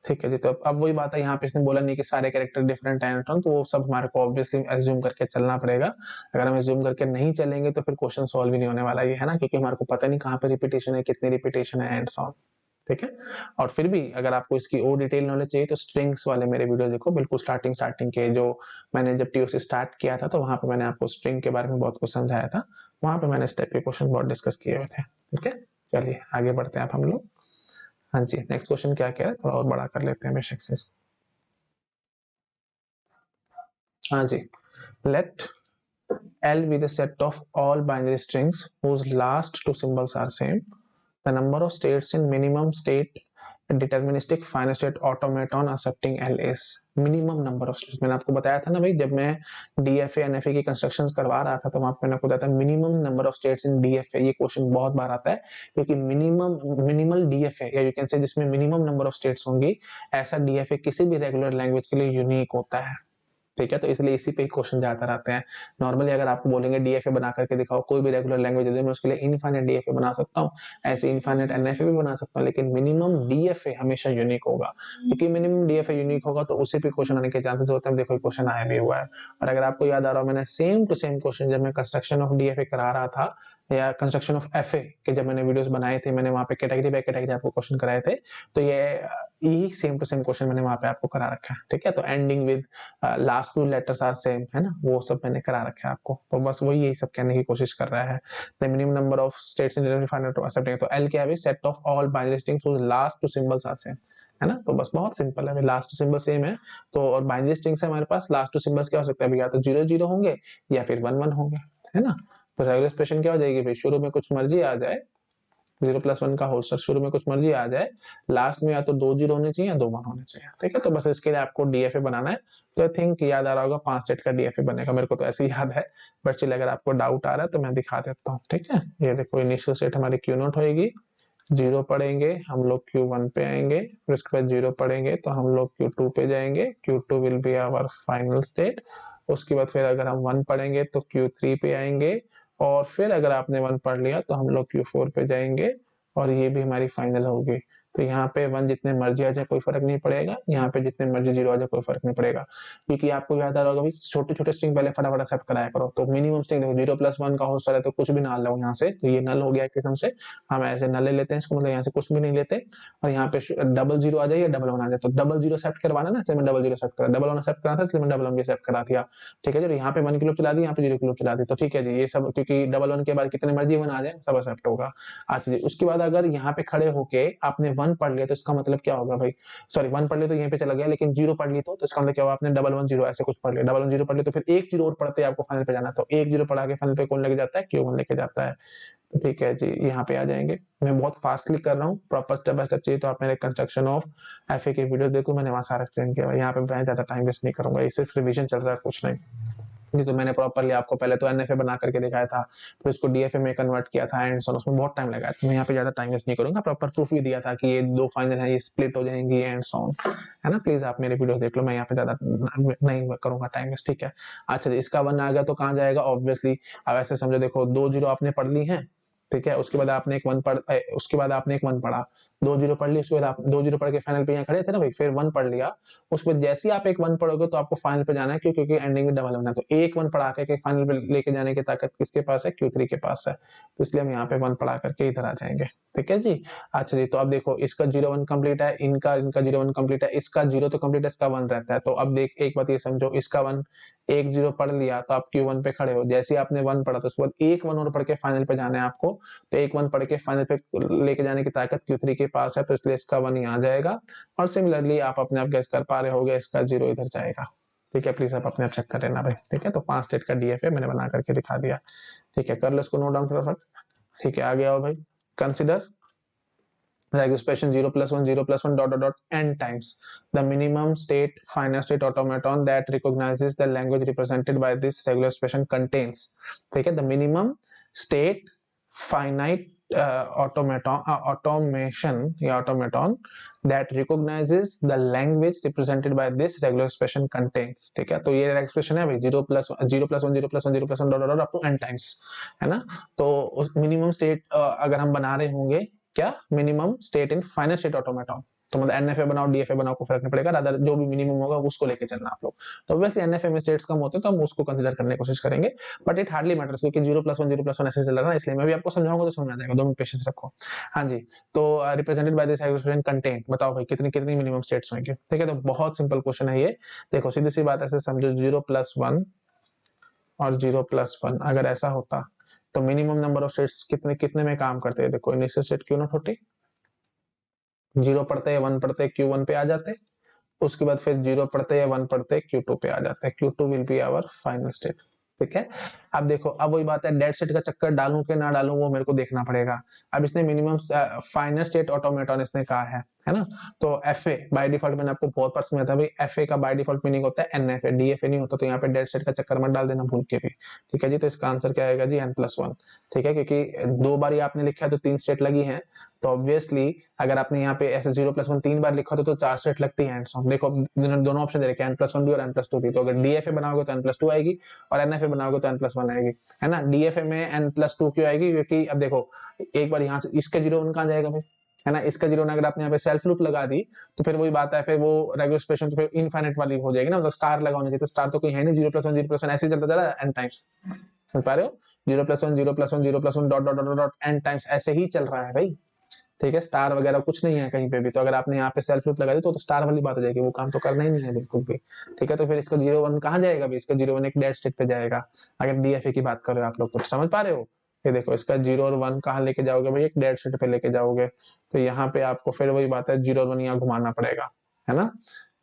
ठीक है जी, तो अब वही बात है, यहाँ पे इसने बोला नहीं कि सारे कैरेक्टर डिफरेंट हैं, तो वो सब हमारे को ऑब्वियसली एज्यूम करके चलना पड़ेगा। अगर हम एज्यूम करके नहीं चलेंगे तो फिर क्वेश्चन सॉल्व ही नहीं होने वाला, ये है ना, क्योंकि हमारे को पता नहीं कहाँ पे रिपीटेशन है, कितनी रिपीटेशन है, एंड सो ऑन, ठीक है। और फिर भी अगर आपको इसकी और डिटेल नॉलेज चाहिए तो स्ट्रिंग्स वाले मेरे वीडियो देखो, बिल्कुल स्टार्टिंग के, जो मैंने जब टीओसी स्टार्ट किया था तो वहां पे मैंने आपको स्ट्रिंग के बारे में बहुत कुछ समझाया था, वहां पे मैंने स्टेप के क्वेश्चन बहुत डिस्कस किए हुए थे, ठीक है। चलिए आगे बढ़ते हैं आप हम लोग। हाँ जी, नेक्स्ट क्वेश्चन क्या कह रहा है, थोड़ा और बड़ा कर लेते हैं बेशक से इसको। हाँ जी, late L be the set of all binary strings whose last two symbols are same. The number of states in minimum state deterministic finite state automaton accepting L is minimum number of states। मैंने आपको बताया था ना भाई, जब मैं DFA NFA की कंस्ट्रक्शंस करवा रहा था तो वहां पे मैंने आपको बताया था minimum number of states in DFA। ये क्वेश्चन बहुत बार आता है क्योंकि मिनिमल DFA, या यू कैन से जिसमें मिनिमम नंबर ऑफ स्टेट्स होंगी, ऐसा DFA किसी भी रेगुलर लैंग्वेज के लिए यूनिक होता है, ठीक है। तो इसलिए इसी पे क्वेश्चन जाता रहते हैं। नॉर्मली अगर आपको बोलेंगे डीएफए बना करके दिखाओ, कोई भी रेगुलर लैंग्वेज दे, मैं उसके लिए इनफाइनाइट डीएफए बना सकता हूँ, ऐसे इनफाइनाइट एनएफए भी बना सकता हूँ, लेकिन मिनिमम डीएफए हमेशा यूनिक होगा, क्योंकि मिनिमम डीएफए यूनिक होगा तो उसी पे क्वेश्चन आने के चांसेस होते हैं। देखो क्वेश्चन आया भी हुआ है। और अगर आपको याद आ रहा हो, मैंने सेम टू सेम क्वेश्चन जब मैं कंस्ट्रक्शन ऑफ डीएफए करा रहा था, या कंस्ट्रक्शन ऑफ एफए के जब मैंने वीडियोस बनाए थे, मैंने वहां पे कैटेगरी बाय कैटेगरी आपको क्वेश्चन कराए थे, तो ये यही सेम टू सेम क्वेश्चन मैंने वहां पे आपको करा रखा है, ठीक है। तो ending with last two letters are same, है ना, वो सब मैंने करा रखा है आपको। तो बस वही यही सब कहने की कोशिश कर रहा है। The minimum number of states in final two accepting, तो एल क्या है, set of all binary strings whose last two symbols are same, है ना। तो बस बहुत सिंपल है, लास्ट टू सिंबल सेम है तो, और बाइनरी स्ट्रिंग्स है हमारे पास, लास्ट टू सिंबल्स क्या हो सकता है, या तो 0 0 होंगे या फिर 1 1 होंगे, है ना। तो रेगुलर एक्सप्रेशन क्या हो जाएगी भाई, शुरू में कुछ मर्जी आ जाए, 0+1 का होल स्क्वायर शुरू में कुछ मर्जी आ जाए, लास्ट में या तो 2 0 होने चाहिए या 2 1 होने चाहिए, ठीक है। तो बस इसके लिए आपको डीएफए बनाना है। तो आई थिंक याद आ रहा होगा 5 स्टेट का डीएफए बनेगा, मेरे को तो ऐसे ही याद है, बट चलिए अगर आपको डाउट आ रहा है तो मैं दिखा देता हूँ, ठीक है। ये देखो इनिशियल स्टेट हमारी क्यू नॉट होगी, 0 पढ़ेंगे हम लोग Q1 पे आएंगे, फिर उसके बाद 0 पढ़ेंगे तो हम लोग Q2 पे जाएंगे, Q2 will be our final state. उसके बाद फिर अगर हम 1 पढ़ेंगे तो Q3 पे आएंगे, और फिर अगर आपने 1 पढ़ लिया तो हम लोग Q4 पे जाएंगे, और ये भी हमारी फाइनल होगी। तो यहाँ पे 1 जितने मर्जी आ जाए कोई फर्क नहीं पड़ेगा, यहाँ पे जितने मर्जी 0 आ जाए कोई फर्क नहीं पड़ेगा, क्योंकि आपको याद आ रहा होगा छोटे छोटे स्ट्रिंग पहले फटाफट एक्सेप्ट कराया करो। तो मिनिमम स्ट्रिंग देखो 0+1 का होल स्क्वायर है तो कुछ भी ना लो यहाँ से, तो ये नल हो गया एक किस्म से, हम ऐसे नल ले लेते हैं इसको, मतलब यहाँ से कुछ भी नहीं लेते। और यहाँ पे 0 0 आ जाए या 1 1 आ जाए, तो 0 0 एक्सेप्ट करवाना ना, इसलिए मैं 0 0 एक्सेप्ट करा, 1 1 एक्सेप्ट करा था इसलिए मैं 1 1 भी एक्सेप्ट करा दिया, ठीक है जी। यहाँ पे 1 की लूप चला दी, यहाँ पे 0 की लूप चला दी, तो ठीक है जी। ये सब क्योंकि 1 1 के बाद कितने मर्जी 1 आ जाए सब एक्सेप्ट होगा। अच्छा जी, उसके बाद अगर यहाँ पे खड़े होके आपने 1 पढ़ लिया तो इसका मतलब क्या होगा भाई, सॉरी 1 पढ़ लिया तो यहीं पे चला गया, लेकिन 0 पढ़ ली तो इसका मतलब क्या होगा, आपने 1 1 0 ऐसे कुछ पढ़ लिया, 1 1 0 पढ़ लिया तो फिर 1 0 और पढ़ते आपको फाइनल पे जाना, तो 1 0 पढ़ा के फाइनल पे कौन लेके जाता है, Q1 लेके जाता है। तो ठीक है जी, यहाँ पे आ जाएंगे। मैं बहुत फास्टली कर रहा हूँ, प्रॉपर स्टेप बाय स्टेप चाहिए तो आप मेरे कंस्ट्रक्शन ऑफ एफए की वीडियो देखो, मैंने वहां सारा एक्सप्लेन किया। यहाँ पे मैं ज्यादा टाइम वेस्ट नहीं करूंगा, ये सिर्फ रिविजन चल रहा है, कुछ नहीं। नहीं तो मैंने प्रॉपरली आपको पहले तो एनएफए बना करके दिखाया था, फिर उसको डीएफए में कन्वर्ट किया था एंड सो उसमें बहुत टाइम लगाया था। मैं यहाँ पे ज्यादा टाइम वेस्ट नहीं करूंगा, प्रॉपर प्रूफ भी दिया था कि ये 2 फाइनल है, ये स्प्लिट हो जाएंगी एंड सो ऑन, है ना। प्लीज आप मेरे वीडियो देख लो, मैं यहाँ पे ज्यादा नहीं करूंगा टाइम वेस्ट, ठीक है। अच्छा इसका 1 आ गया तो कहाँ जाएगा, ऑब्वियसली अब ऐसे समझो, देखो 2 0 आपने पढ़ ली है, ठीक है। उसके बाद आपने एक 1 पढ़ा, 2 0 पढ़ ली, उसके बाद आप 2 0 पढ़ के फाइनल पे यहाँ खड़े थे ना भाई, फिर 1 पढ़ लिया, उसके बाद जैसे ही आप एक 1 पढ़ोगे तो आपको फाइनल पे जाना है, क्योंकि एंडिंग में डबल होना है। तो एक 1 पढ़ा के फाइनल पे लेके जाने की ताकत किसके पास है, Q3 के पास है, तो इसलिए हम यहाँ पे 1 पढ़ा करके इधर आ जाएंगे, ठीक है जी। अच्छा जी, तो अब देखो इसका 0 1 कंप्लीट है, इनका 0 1 कंप्लीट है, इसका 0 तो कंप्लीट है, इसका 1 रहता है। तो अब देख एक बात ये समझो, इसका 1 1 0 पढ़ लिया तो आप Q1 पे खड़े हो, जैसे ही आपने 1 पढ़ा तो उसके बाद एक 1 और पढ़ के फाइनल पे जाना है आपको, तो एक 1 पढ़ के फाइनल पे लेके जाने की ताकत Q3 के पास है, तो इसलिए इसका 1 यहाँ जाएगा। और सिमिलरली आप अपने आप गेस कर पा रहे होगे, इसका 0 इधर जाएगा, ठीक है। प्लीज आप अपने आप चेक कर लेना भाई, ठीक है। तो 5 स्टेट का डीएफए मैंने बना करके दिखा दिया, ठीक है। कर लो इसको नोट डाउन फटाफट, ठीक है। आगे आओ भाई, consider expression 0+1 n times the minimum state finite state automaton that recognizes the language represented by this regular expression contains, ठीक है। the minimum state finite automaton that recognizes the language represented by this regular expression contains, ठीक है। तो ये एक्सप्रेशन है भाई 0+1 up to n times, है ना। तो मिनिमम स्टेट अगर हम बना रहे होंगे क्या, minimum state in final state automaton, तो मतलब एनएफए बनाओ डीएफए बनाओ को फर्क नहीं पड़ेगा, रादर जो भी मिनिमम होगा उसको लेके चलना आप लोग। तो ऑब्वियसली एनएफए में स्टेट्स कम होते हैं तो हम उसको कंसीडर करने की कोशिश करेंगे, बट इट हार्डली मैटर्स, क्योंकि 0+1 ऐसे चल रहा है, इसलिए मैं भी आपको समझाऊंगा तो समझ आ जाएगा, 2 मिनट पेशेंस रखो। हाँ जी, तो represented by this expression contain, बताओ भाई कितनी कितनी मिनिमम स्टेट्स होंगे, ठीक है। तो बहुत सिंपल क्वेश्चन है ये, देखो सीधी सी बात ऐसे समझो, 0+1 और 0+1 अगर ऐसा होता तो मिनिमम नंबर ऑफ स्टेट्स कितने कितने में काम करते हैं, देखो इनिशियल स्टेट क्यों नॉट होती, 0 पढ़ते हैं 1 पढ़ते Q1 पे आ जाते, उसके बाद फिर 0 पढ़ते या 1 पढ़ते Q2 पे आ जाते हैं, Q2 will be our final state, ठीक है। अब देखो अब वही बात है, डेड सेट का चक्कर डालूं कि ना डालूं वो मेरे को देखना पड़ेगा। अब इसने मिनिमम फाइनल स्टेट ऑटोमेटन इसने कहा है ना। तो एफए बाय डिफॉल्ट मैंने आपको बहुत बार समझाया था भाई, एफए का बाय डिफॉल्ट मीनिंग होता है एनएफए, डीएफए नहीं होता, तो यहाँ पे डेड सेट का चक्कर मत डाल देना भूल के भी, ठीक है जी। तो इसका आंसर क्या आएगा जी, n+1, ठीक है। क्योंकि 2 बार ही आपने लिखा है तो 3 स्टेट लगी है, तो ऑब्वियसली अगर आपने यहाँ पे ऐसे 0+1 3 बार लिखा तो 4 स्टेट लगती है। देखो दोनों ऑप्शन दे रखे हैं, n+1 भी और n+2 भी, तो अगर डीएफए बनाओगे तो n+2 आएगी और एनएफए बनाओगे तो n+1 आएगी, है ना। डीएफए में n+2 क्यों आएगी, क्योंकि अब देखो एक बार यहाँ से इसका 0 1 कहाँ जाएगा भाई, है ना। इसका 0 अगर आपने यहाँ पे सेल्फ लूप लगा दी तो फिर वही बात है, फिर वो रेगुलर एक्सप्रेशन तो फिर इनफाइनाइट वाली हो जाएगी ना, मतलब स्टार लगा होना चाहिए, तो स्टार तो कोई है नहीं, 0+1 ऐसे चलता जा रहा है n टाइम्स, समझ पा रहे हो, 0+1 0+1 0+1 ... n टाइम्स ऐसे ही चल रहा है भाई, ठीक है, स्टार वगैरह कुछ नहीं है कहीं पे भी, तो अगर आपने यहाँ पे सेल्फ लूप लगा दी तो स्टार वाली बात हो जाएगी, वो काम तो करना ही नहीं है बिल्कुल भी। ठीक है, तो फिर इसका 0 1 कहाँ जाएगा भी, इसका 0 1 एक डेड स्टेट पे जाएगा। अगर डीएफए की बात करो आप लोग तो समझ पा रहे हो, ये देखो इसका 0 और 1 कहाँ लेके जाओगे भाई, एक डेड स्टेट पे लेके जाओगे, तो यहाँ पे आपको फिर वही बात है 0 और 1 यहाँ घुमाना पड़ेगा, है ना,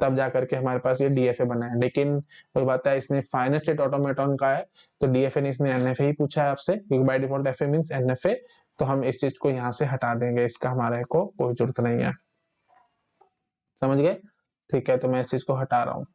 तब जाकर के हमारे पास ये डीएफए बना है। लेकिन वही बात है, इसने फाइनाइट स्टेट ऑटोमेटन का है, तो डीएफए ने इसने एनएफए ही पूछा है आपसे, क्योंकि bye default FA means NFA, तो हम इस चीज को यहाँ से हटा देंगे, इसका हमारे को कोई जरूरत नहीं है, समझ गए। ठीक है, तो मैं इस चीज को हटा रहा हूँ।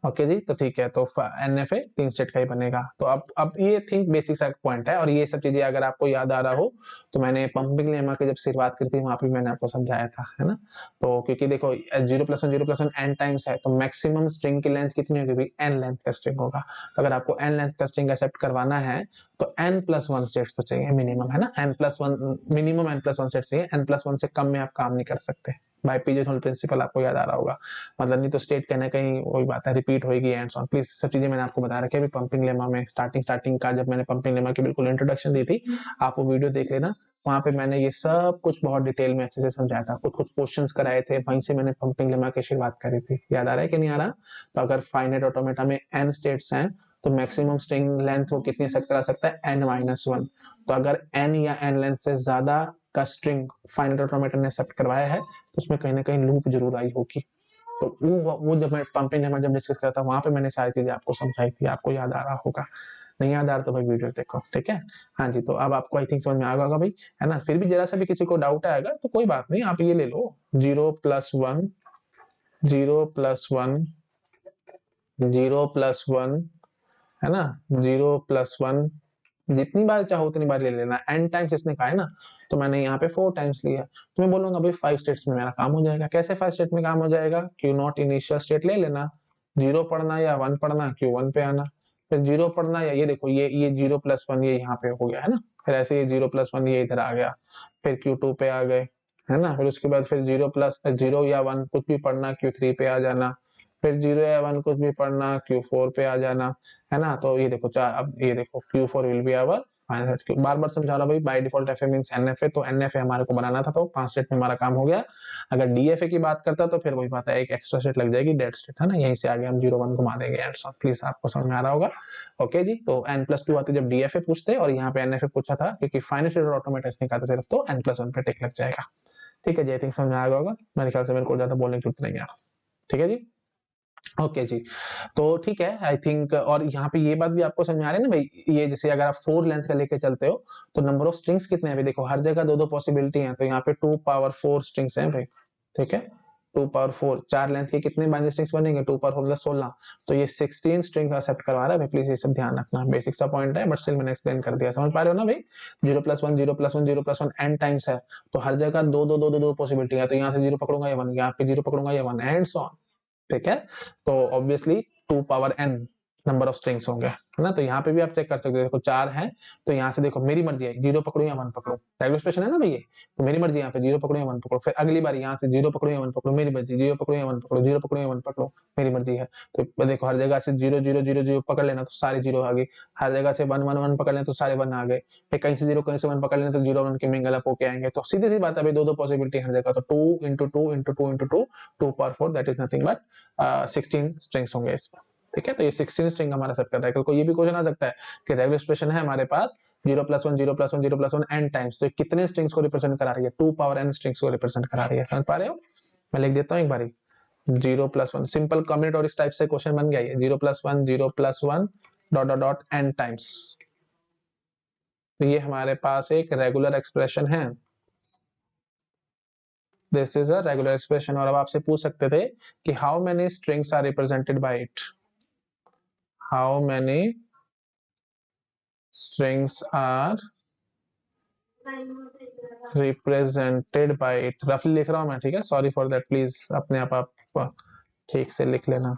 ओके जी, तो ठीक है, तो एनएफए 3 स्टेट का ही बनेगा। तो अब ये थिंक बेसिक सा पॉइंट है, और ये सब चीजें अगर आपको याद आ रहा हो तो मैंने पंपिंग लेमा की जब शुरुआत करी थी वहां पे मैंने आपको समझाया था, है ना। तो क्योंकि देखो 0 + 1 एन टाइम्स है, तो मैक्सिमम स्ट्रिंग की लेंथ कितनी होगी भाई, एन लेंथ का स्ट्रिंग होगा। तो अगर आपको एन लेंथ का स्ट्रिंग एक्सेप्ट करवाना है तो n+1 स्टेट्स तो चाहिए मिनिमम, है ना, n+1 मिनिमम, n+1 स्टेट चाहिए, n+1 से कम में आप काम नहीं कर सकते। बाय पिजनहोल प्रिंसिपल आपको याद आ रहा होगा, मतलब नहीं तो स्टेट कहीं ना कहीं वही बात है रिपीट होगी एंड सो ऑन। प्लीज सब चीजें मैंने आपको बता रखी है पंपिंग लेमा में, स्टार्टिंग का जब मैंने पंपिंग लेमा की बिल्कुल इंट्रोडक्शन दी थी, आप वो वीडियो देख लेना, वहां पे मैंने ये सब कुछ बहुत डिटेल में अच्छे से समझाया था, कुछ कुछ क्वेश्चंस कराए थे, वहीं से मैंने पंपिंग लेमा की शुरुआत करी थी, याद आ रहा है कि नहीं आ रहा। तो अगर फाइनाइट ऑटोमेटा में n स्टेट्स हैं तो मैक्सिमम स्ट्रिंग लेंथ वो कितनी सेट करा सकता है, n-1। तो अगर n या n लेंथ से ज्यादा का स्ट्रिंग फाइनाइट ऑटोमेटा ने सेट करवाया है तो उसमें कहीं ना कहीं लूप जरूर आई होगी। तो वो जब मैं पंपिंग लेमा जब डिस्कस करता वहां पे मैंने सारी चीजें आपको समझाई थी, आपको याद आ रहा होगा, नहीं याद आ रहा तो भाई वीडियोस देखो, ठीक है। हाँ जी, तो अब आपको आई थिंक समझ में आ गया होगा भाई, है ना। फिर भी जरा सा भी किसी को डाउट है अगर तो कोई बात नहीं, आप ये ले लो 0+1 0+1 0+1, है ना, 0+1 जितनी बार चाहो उतनी बार ले लेना, n टाइम्स इसने कहा है ना, तो मैंने यहाँ पे 4 टाइम्स लिया, तो मैं बोलूंगा भाई 5 स्टेट्स में मेरा काम हो जाएगा। कैसे 5 स्टेट में काम हो जाएगा, क्यू नॉट इनिशियल स्टेट ले लेना, 0 पढ़ना या 1 पढ़ना, Q1 पे आना, फिर 0 पढ़ना या ये देखो ये 0+1 ये यहाँ पे हो गया, है ना, फिर ऐसे ये 0+1 ये इधर आ गया, फिर Q2 पे आ गए, है ना, फिर उसके बाद फिर 0 या 1 कुछ भी पढ़ना Q3 पे आ जाना, फिर 0 या 1 कुछ भी पढ़ना Q4 पे आ जाना, है ना। तो ये देखो चार, अब ये देखो Q4 will be our final state. बार बार समझा रहा भाई, by default FA means NFA, तो एनएफए हमारे को बनाना था, तो 5 स्टेट में हमारा काम हो गया। अगर डीएफए की बात करता तो फिर वही बात है, एक एक्स्ट्रा स्टेट लग जाएगी, डेड स्टेट, है ना, यहीं से आगे हम 0 1 घुमा देंगे एंड सो। प्लीज आपको समझ में आ रहा होगा। ओके जी, तो n+2 आते जब डीएफए पूछते और यहाँ पे एनएफए पूछा था, क्योंकि फाइनल स्टेट और ऑटोमेटिक नहीं कहता सिर्फ, तो n+1 पे टिक लग जाएगा। ठीक है जी, आई थिंक समझ में आ गया होगा, मेरे ख्याल से मेरे को ज्यादा बोलने की जरूरत नहीं है। ठीक है जी, ओके जी, तो ठीक है आई थिंक। और यहाँ पे ये बात भी आपको समझ में आ रही है ना भाई, ये जैसे अगर आप 4 लेंथ का लेके चलते हो तो नंबर ऑफ स्ट्रिंग्स कितने हैं भाई, देखो हर जगह 2 2 पॉसिबिलिटी है, तो यहाँ पे 2 पावर 4 स्ट्रिंग्स हैं भाई, ठीक है, 2 पावर 4, 4 लेंथ के कितने बाइनरी स्ट्रिंग्स बनेंगे, 2 पावर 4 16, तो ये 16 स्ट्रिंग का एक्सेप्ट करवा रहा है भाई। प्लीज ये सब ध्यान रखना, बेसिक सा पॉइंट है बट स्टिल मैंने एक्सप्लेन कर दिया, समझ पा रहे हो ना भाई। 0+1 0+1 0+1 n टाइम्स है, तो हर जगह 2 2 2 2 2 पॉसिबिलिटी है, तो यहाँ से 0 पकड़ूंगा या 1, यहाँ पे 0 पकड़ूंगा या 1 एंड सो ऑन। ठीक है, तो obviously 2 power n number of strings होंगे, है ना। तो यहाँ पे भी आप चेक कर सकते हो, देखो 4 हैं, तो यहाँ से देखो मेरी मर्जी है 0 पकड़ू या 1 पकड़ू, रेगुलर एक्सप्रेशन है ना भैया, तो मेरी मर्जी यहाँ पे 0 पकड़ू या 1 पकड़ू, फिर अगली बार यहाँ से 0 पकड़ू या 1 पकड़ू, मेरी मर्जी, 0 पकड़ू या 1 पकड़ू, 0 पकड़ू या 1 पकड़ू, मेरी मर्जी है। तो देखो हर जगह से 0 0 0 0 पकड़ लेना तो सारे 0 आ गए, हर जगह से 1 1 1 पकड़ लेना तो सारे 1 आ गए, फिर कहीं से 0 कहीं से 1 पकड़ लेना तो 0 1 के मिंगल अप होके आएंगे। तो सीधी सी बात है भाई, 2 2 पॉसिबिलिटी हर जगह, तो 2 into 2 into 2 into 2 2 power 4 that is nothing but 16 strings होंगे इसमें। ठीक है, तो ये 16 स्ट्रिंग हमारा सेट कर रहा है। कल को ये भी क्वेश्चन आ सकता है कि रेगुलर एक्सप्रेशन है हमारे पास 0+1 0+1 0+1 n टाइम्स, तो कितने स्ट्रिंग्स को रिप्रेजेंट करा रही है, 2 पावर n स्ट्रिंग्स को रिप्रेजेंट करा रही है, समझ पा रहे हो। मैं लिख देता हूँ एक बारी, 0+1 सिंपल कम्युनिट और इस टाइप से क्वेश्चन बन गया ये, 0+1 dot dot dot n times, तो ये हमारे पास एक रेगुलर एक्सप्रेशन है, this is a regular expression. और अब आपसे पूछ सकते थे कि how many strings are represented by it, how many strings are represented by it, रफली लिख रहा हूं मैं, ठीक है, सॉरी फॉर दैट, प्लीज अपने आप ठीक से लिख लेना,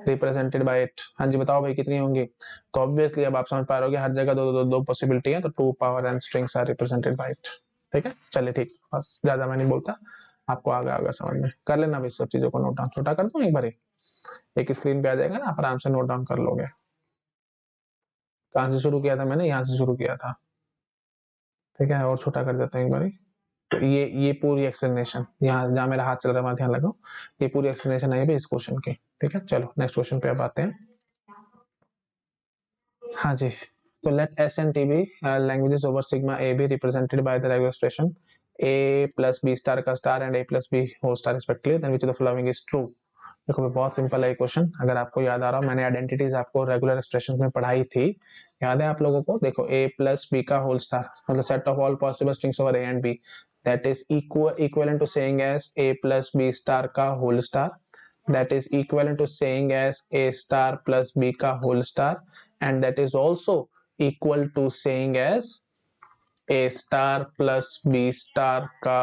रिप्रेजेंटेड बाय इट। हाँ जी बताओ भाई कितनी होंगी, तो ऑब्वियसली अब आप समझ पा रहे हो कि हर जगह दो पॉसिबिलिटी है, तो 2 power n strings are represented by it. ठीक है, चलिए ठीक, बस ज्यादा मैं नहीं बोलता, आपको आगे समझ में, कर लेना भाई सब चीजों को नोट डाउन, छोटा कर दूं एक बार, एक स्क्रीन पे आ जाएगा ना, आप आराम से नोट डाउन कर लोगे। कहाँ से शुरू किया था मैंने, यहाँ से शुरू किया था, ठीक है, और छोटा कर देता हूँ एक बारी। तो ये पूरी एक्सप्लेनेशन, यहाँ जहाँ मेरा हाथ चल रहा है वहां ध्यान लगाओ, ये पूरी एक्सप्लेनेशन आई है इस क्वेश्चन की। ठीक है, चलो नेक्स्ट क्वेश्चन पे अब आते हैं। हाँ जी, तो let S and T be languages over sigma a b represented by the regular expression a plus b star का star and a plus b whole star respectively, then which of the following is true. देखो बहुत सिंपल है क्वेश्चन, अगर आपको याद आ रहा हो, मैंने आइडेंटिटीज आपको रेगुलर एक्सप्रेशन में पढ़ाई थी, याद है आप लोगों को? देखो ए प्लस बी का होल स्टार मतलब set of all possible strings over a and b, that is equal to saying as a plus b star का whole star, that is equivalent to saying as a star plus b का whole star, and that is also equal to saying as a star plus b star का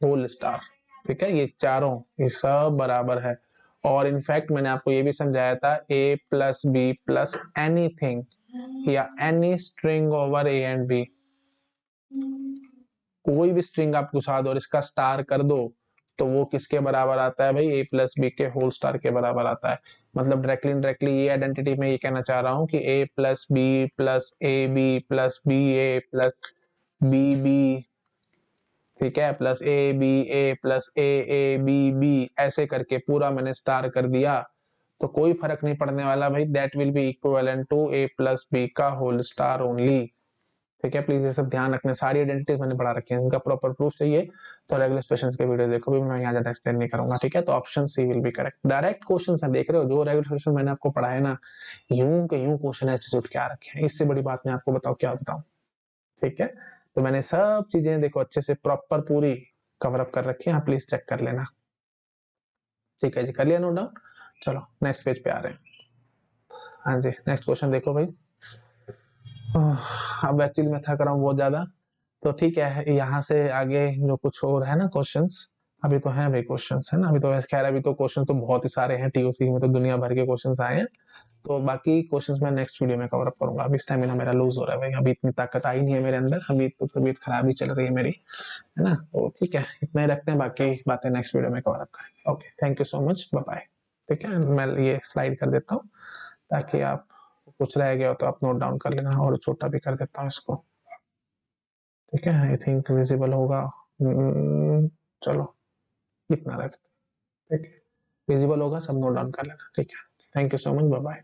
whole star। ठीक है, ये चारों, ये सब बराबर है। और इनफैक्ट मैंने आपको ये भी समझाया था a plus B plus anything या any string over a and b, कोई भी स्ट्रिंग आप घुसा दो और इसका स्टार कर दो तो वो किसके बराबर आता है भाई? ए प्लस बी के होल स्टार के बराबर आता है। मतलब डायरेक्टली ये आइडेंटिटी में ये कहना चाह रहा हूं कि A plus B plus A B plus B A plus B B, ठीक है, plus A plus A B B, ऐसे करके पूरा मैंने स्टार कर दिया तो कोई फर्क नहीं पड़ने वाला भाई, that will be equivalent to A plus B का होल स्टार ओनली। ठीक है, प्लीज ये सब ध्यान रखना, सारी आइडेंटिटीज मैंने पढ़ा रखी है, इनका प्रॉपर प्रूफ चाहिए तो रेगुलर एक्सप्रेशंस के वीडियो देखो, भी मैं यहाँ ज्यादा एक्सप्लेन नहीं करूंगा। ठीक है, तो option C will be correct. Direct question है, देख रहे हो जो रेगुलर एक्सप्रेशन मैंने आपको पढ़ा है ना, यूं के यूं क्वेश्चन इंस्टीट्यूट क्या रखे हैं, इससे बड़ी बात मैं आपको बताऊं, क्या बताऊं। ठीक है, तो मैंने सब चीजें देखो अच्छे से प्रॉपर पूरी कवर अप कर रखी है, आप प्लीज चेक कर लेना। ठीक है जी, कर लिया नोट डाउन। चलो नेक्स्ट पेज पे आ रहे हैं। हाँ जी, नेक्स्ट क्वेश्चन देखो भाई। अब एक्चुअली मैं थक रहा हूँ बहुत ज्यादा, तो ठीक है, यहाँ से आगे जो कुछ और है ना क्वेश्चंस, अभी तो हैं भाई क्वेश्चंस, है ना, अभी तो खैर अभी तो क्वेश्चन तो बहुत ही सारे हैं, टीओसी में तो दुनिया भर के क्वेश्चंस आए हैं, तो बाकी क्वेश्चंस मैं नेक्स्ट वीडियो में कवर अप करूंगा। अभी स्टेमिना मेरा लूज हो रहा है भाई, अभी इतनी ताकत आई नहीं है मेरे अंदर, अभी तो तबीयत खराब ही चल रही है मेरी, है ना, तो ठीक है, इतना ही रखते हैं, बाकी बातें नेक्स्ट वीडियो में कवर अप करेंगे। Okay, thank you so much, bye bye. ठीक है, मैं ये स्लाइड कर देता हूँ ताकि आप कुछ रह गया हो तो आप नोट डाउन कर लेना, और छोटा भी कर देता हूँ इसको। ठीक है, आई थिंक विजिबल होगा। चलो इतना रख, ठीक है, विजिबल होगा, सब नोट डाउन कर लेना। ठीक है, thank you so much, bye bye.